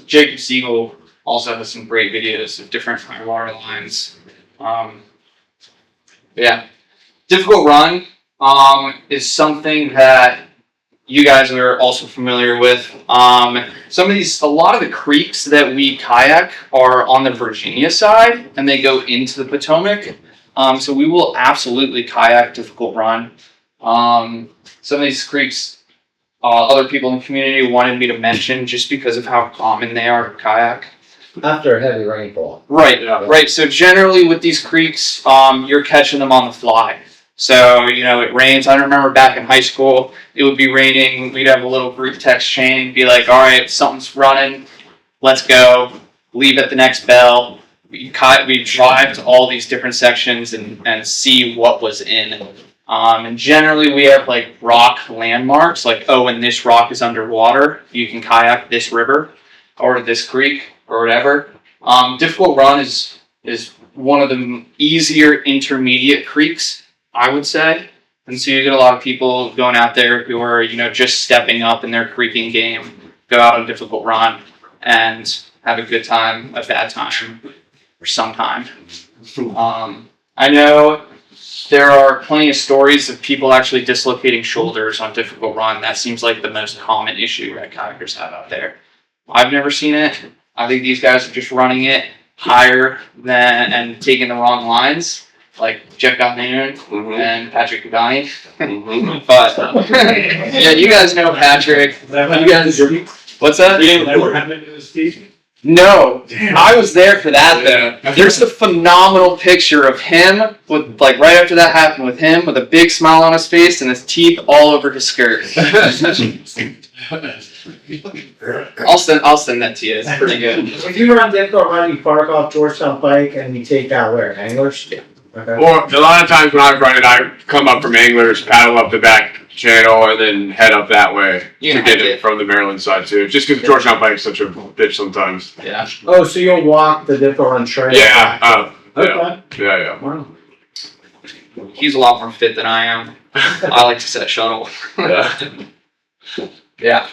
Jacob Siegel also has some great videos of different high water lines. Yeah. Difficult Run is something that you guys are also familiar with. A lot of the creeks that we kayak are on the Virginia side, and they go into the Potomac. So we will absolutely kayak Difficult Run. Some of these creeks, other people in the community wanted me to mention just because of how common they are to kayak. After a heavy rainfall. Right, right. So generally with these creeks, you're catching them on the fly. So, you know, it rains. I remember back in high school, it would be raining. We'd have a little group text chain, be like, all right, something's running. Let's go. Leave at the next bell. We drive to all these different sections and see what was in. And generally we have like rock landmarks, like, oh, when this rock is underwater, you can kayak this river or this creek or whatever. Difficult Run is one of the easier intermediate creeks, I would say. And so you get a lot of people going out there who are, you know, just stepping up in their creeking game, go out on Difficult Run and have a good time, a bad time, or some time. I know there are plenty of stories of people actually dislocating shoulders on Difficult Run. That seems like the most common issue that kayakers have out there. I've never seen it. I think these guys are just running it higher than and taking the wrong lines, like Jeff Calhoun and Patrick Kagani. But yeah, you guys know Patrick. What's that? No, I was there for that though. There's a phenomenal picture of him with like right after that happened with him with a big smile on his face and his teeth all over his skirt. I'll send that to you. It's pretty good. If you run Difficult Run, you park off Georgetown Pike and you take out where? Anglers? Okay. Or a lot of times when I run it, I come up from Anglers, paddle up the back channel, and then head up that way to get it from the Maryland side too. Just because Georgetown Pike is such a bitch sometimes. Yeah. Oh, so you'll walk the Difficult Run trail? Yeah. Okay. Yeah. Wow. He's a lot more fit than I am. I like to set shuttle. Yeah.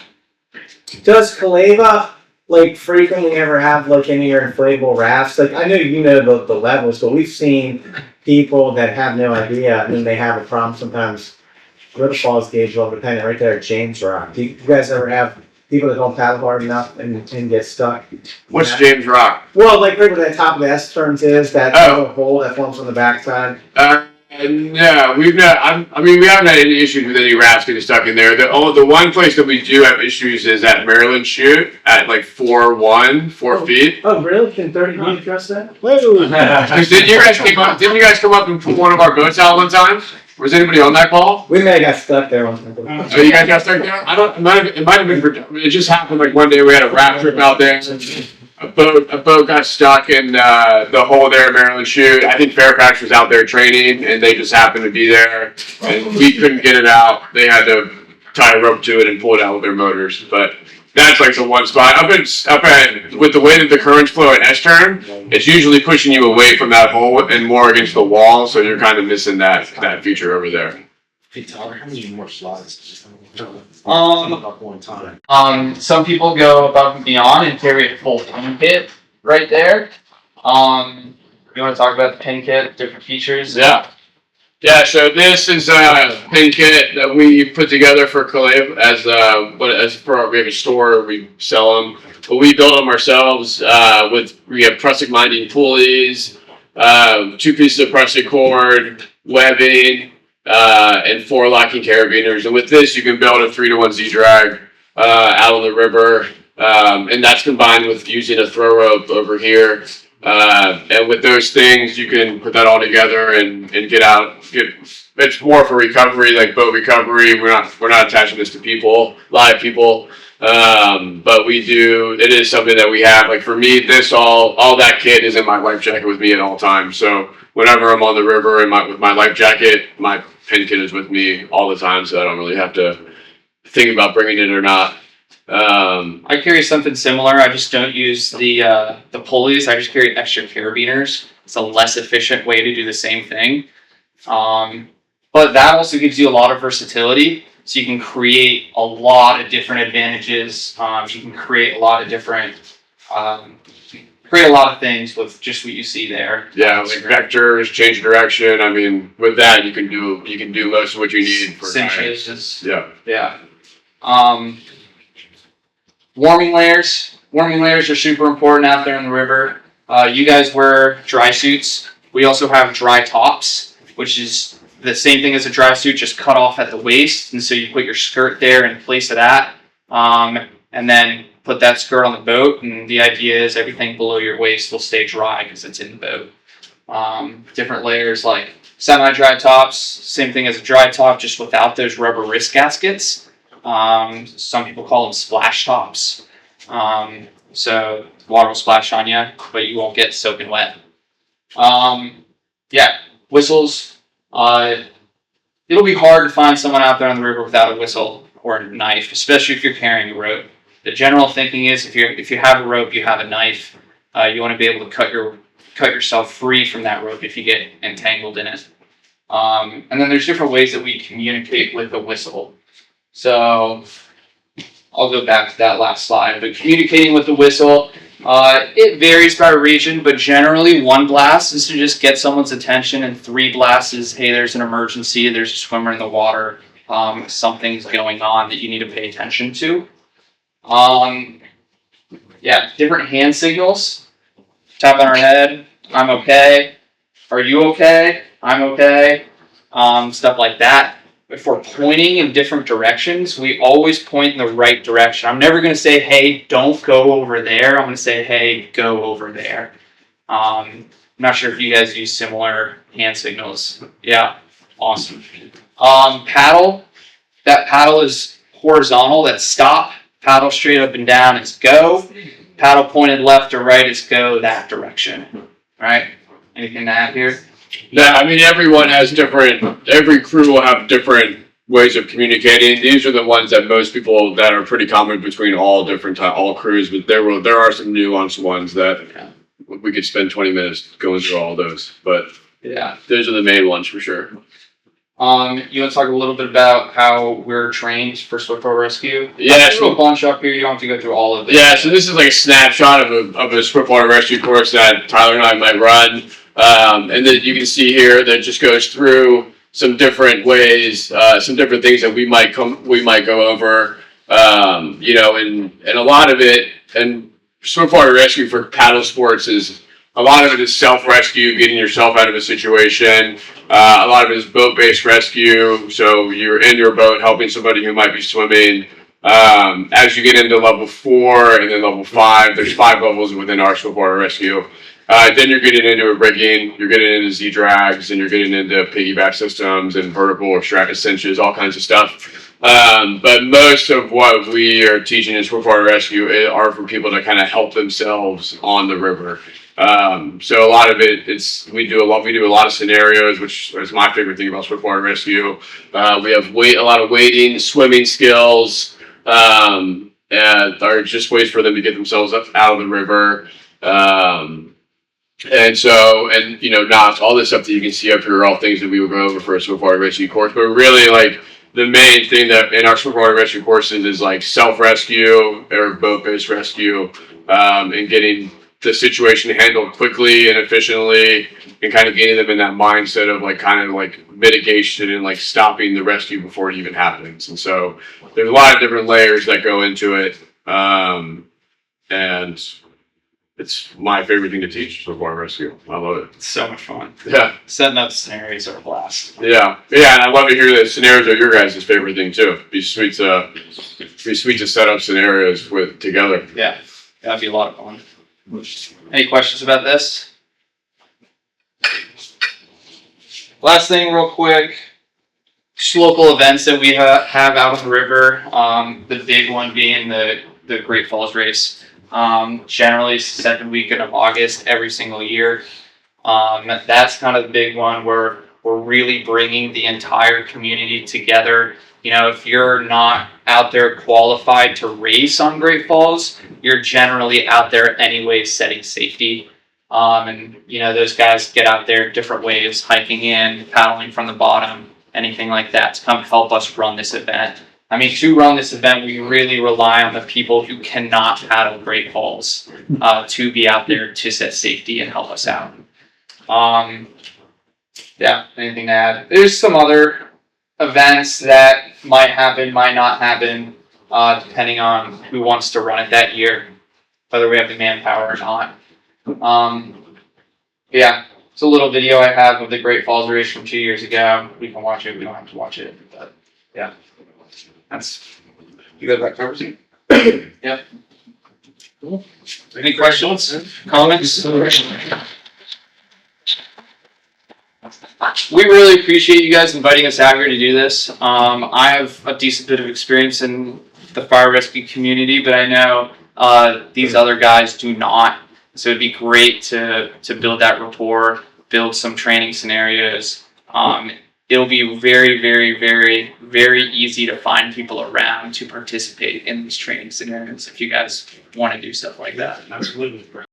Does Kaleva like frequently ever have like any of your inflatable rafts? Like I know you know the levels, but we've seen people that have no idea and then they have a problem sometimes with the falls gauge level depending right there at James Rock. Do you guys ever have people that don't paddle hard enough and get stuck? What's James Rock? Well, like right where that top of the S turns is, that little hole that forms on the backside. No, we've not. I mean, we haven't had any issues with any rafts getting stuck in there. The one place that we do have issues is at Maryland Chute at like 4 feet. Oh, really? Can 30 feet address that? Because didn't you guys come up and put one of our boats out one time? Was anybody on that call? We may have got stuck there one time. So you guys got stuck there? It might have been. It just happened like one day we had a raft trip out there. A boat got stuck in the hole there at Maryland Chute. I think Fairfax was out there training, and they just happened to be there, and we couldn't get it out. They had to tie a rope to it and pull it out with their motors. But that's like the one spot. Up at with the way that the currents flow at S-turn, it's usually pushing you away from that hole and more against the wall, so you're kind of missing that feature over there. Hey Tyler, how many more slides? Some people go above and beyond and carry a full pin kit right there. You want to talk about the pin kit, different features? Yeah. Yeah, so this is a pin kit that we put together for Caleb we have a store, we sell them, but we build them ourselves we have pressing minding pulleys, 2 pieces of pressing cord, webbing, and 4 locking carabiners. And with this, you can build a 3-to-1 Z-drag out on the river, and that's combined with using a throw rope over here. And with those things, you can put that all together and get out. It's more for recovery, like boat recovery. We're not attaching this to live people. But it is something that we have. Like for me, all that kit is in my life jacket with me at all times. So whenever I'm on the river with my life jacket, my pin kit is with me all the time. So I don't really have to think about bringing it or not. I carry something similar. I just don't use the pulleys. I just carry extra carabiners. It's a less efficient way to do the same thing. But that also gives you a lot of versatility. So you can create a lot of different advantages. You can create a lot of things with just what you see there. Yeah, like vectors, change direction. I mean, with that you can do most of what you need for cinches. Yeah. Yeah. Warming layers. Warming layers are super important out there in the river. You guys wear dry suits. We also have dry tops, which is the same thing as a dry suit, just cut off at the waist. And so you put your skirt there in place of that, and then put that skirt on the boat. And the idea is everything below your waist will stay dry because it's in the boat. Different layers like semi-dry tops, same thing as a dry top, just without those rubber wrist gaskets. Some people call them splash tops. So water will splash on you, but you won't get soaking wet. Whistles. It'll be hard to find someone out there on the river without a whistle or a knife, especially if you're carrying a rope. The general thinking is if you have a rope, you have a knife. You want to be able to cut yourself free from that rope if you get entangled in it. And then there's different ways that we communicate with a whistle. So I'll go back to that last slide. But communicating with the whistle, it varies by region, but generally 1 blast is to just get someone's attention, and 3 blasts is, hey, there's an emergency, there's a swimmer in the water, something's going on that you need to pay attention to. Different hand signals. Tap on our head, I'm okay. Are you okay? I'm okay. Stuff like that. If we're pointing in different directions, we always point in the right direction. I'm never going to say, hey, don't go over there. I'm going to say, hey, go over there. I'm not sure if you guys use similar hand signals. Yeah, awesome. Paddle. That paddle is horizontal. That's stop. Paddle straight up and down is go. Paddle pointed left or right is go that direction. Right? Anything to add here? Yeah, I mean, every crew will have different ways of communicating. These are the ones that most people that are pretty common between all crews, but there are some nuanced ones that we could spend 20 minutes going through all those, but yeah, those are the main ones for sure. You want to talk a little bit about how we're trained for swiftwater rescue? Yeah, so a bunch up here. You don't have to go through all of it. Yeah, so this is like a snapshot of a swiftwater rescue course that Tyler and I might run. And then you can see here that just goes through some different ways, some different things that we might go over, and a lot of it, and swiftwater rescue for paddle sports is, a lot of it is self-rescue, getting yourself out of a situation. A lot of it is boat-based rescue, so you're in your boat helping somebody who might be swimming. As you get into level 4 and then level 5, there's 5 levels within our swiftwater rescue. Then you're getting into a rigging, you're getting into Z-drags, and you're getting into piggyback systems and vertical or stratus cinches, all kinds of stuff. But most of what we are teaching in swiftwater rescue are for people to kind of help themselves on the river. So a lot of it, we do a lot of scenarios, which is my favorite thing about swiftwater rescue. We have a lot of wading, swimming skills, and are just ways for them to get themselves out of the river. Knots, all this stuff that you can see up here are all things that we will go over for a swiftwater rescue course. But really, like, the main thing that in our swiftwater rescue courses is like self-rescue or boat-based rescue, and getting the situation handled quickly and efficiently, and kind of getting them in that mindset of like kind of like mitigation and like stopping the rescue before it even happens. And so there's a lot of different layers that go into it. And it's my favorite thing to teach, swiftwater rescue. I love it. It's so much fun. Yeah. Setting up scenarios are a blast. Yeah. Yeah. And I love to hear that scenarios are your guys' favorite thing too. It'd be sweet to set up scenarios with together. Yeah. That'd be a lot of fun. Any questions about this? Last thing real quick. Just local events that we have out on the river. The big one being the Great Falls Race. Generally second weekend of August every single year. That's kind of the big one where we're really bringing the entire community together. You know, if you're not out there qualified to race on Great Falls, you're generally out there anyways setting safety. And you know, those guys get out there different ways, hiking in, paddling from the bottom, anything like that to come help us run this event. I mean, to run this event, we really rely on the people who cannot paddle Great Falls to be out there to set safety and help us out. Yeah, anything to add? There's some other events that might happen, might not happen, depending on who wants to run it that year, whether we have the manpower or not. Yeah, it's a little video I have of the Great Falls race from 2 years ago. We can watch it. We don't have to watch it, but yeah. That's, you got that covered? Yeah. Cool. Any questions, comments? We really appreciate you guys inviting us out here to do this. I have a decent bit of experience in the fire rescue community, but I know these other guys do not. So it'd be great to build that rapport, build some training scenarios. It'll be very, very, very, very easy to find people around to participate in these training scenarios if you guys want to do stuff like that. Absolutely.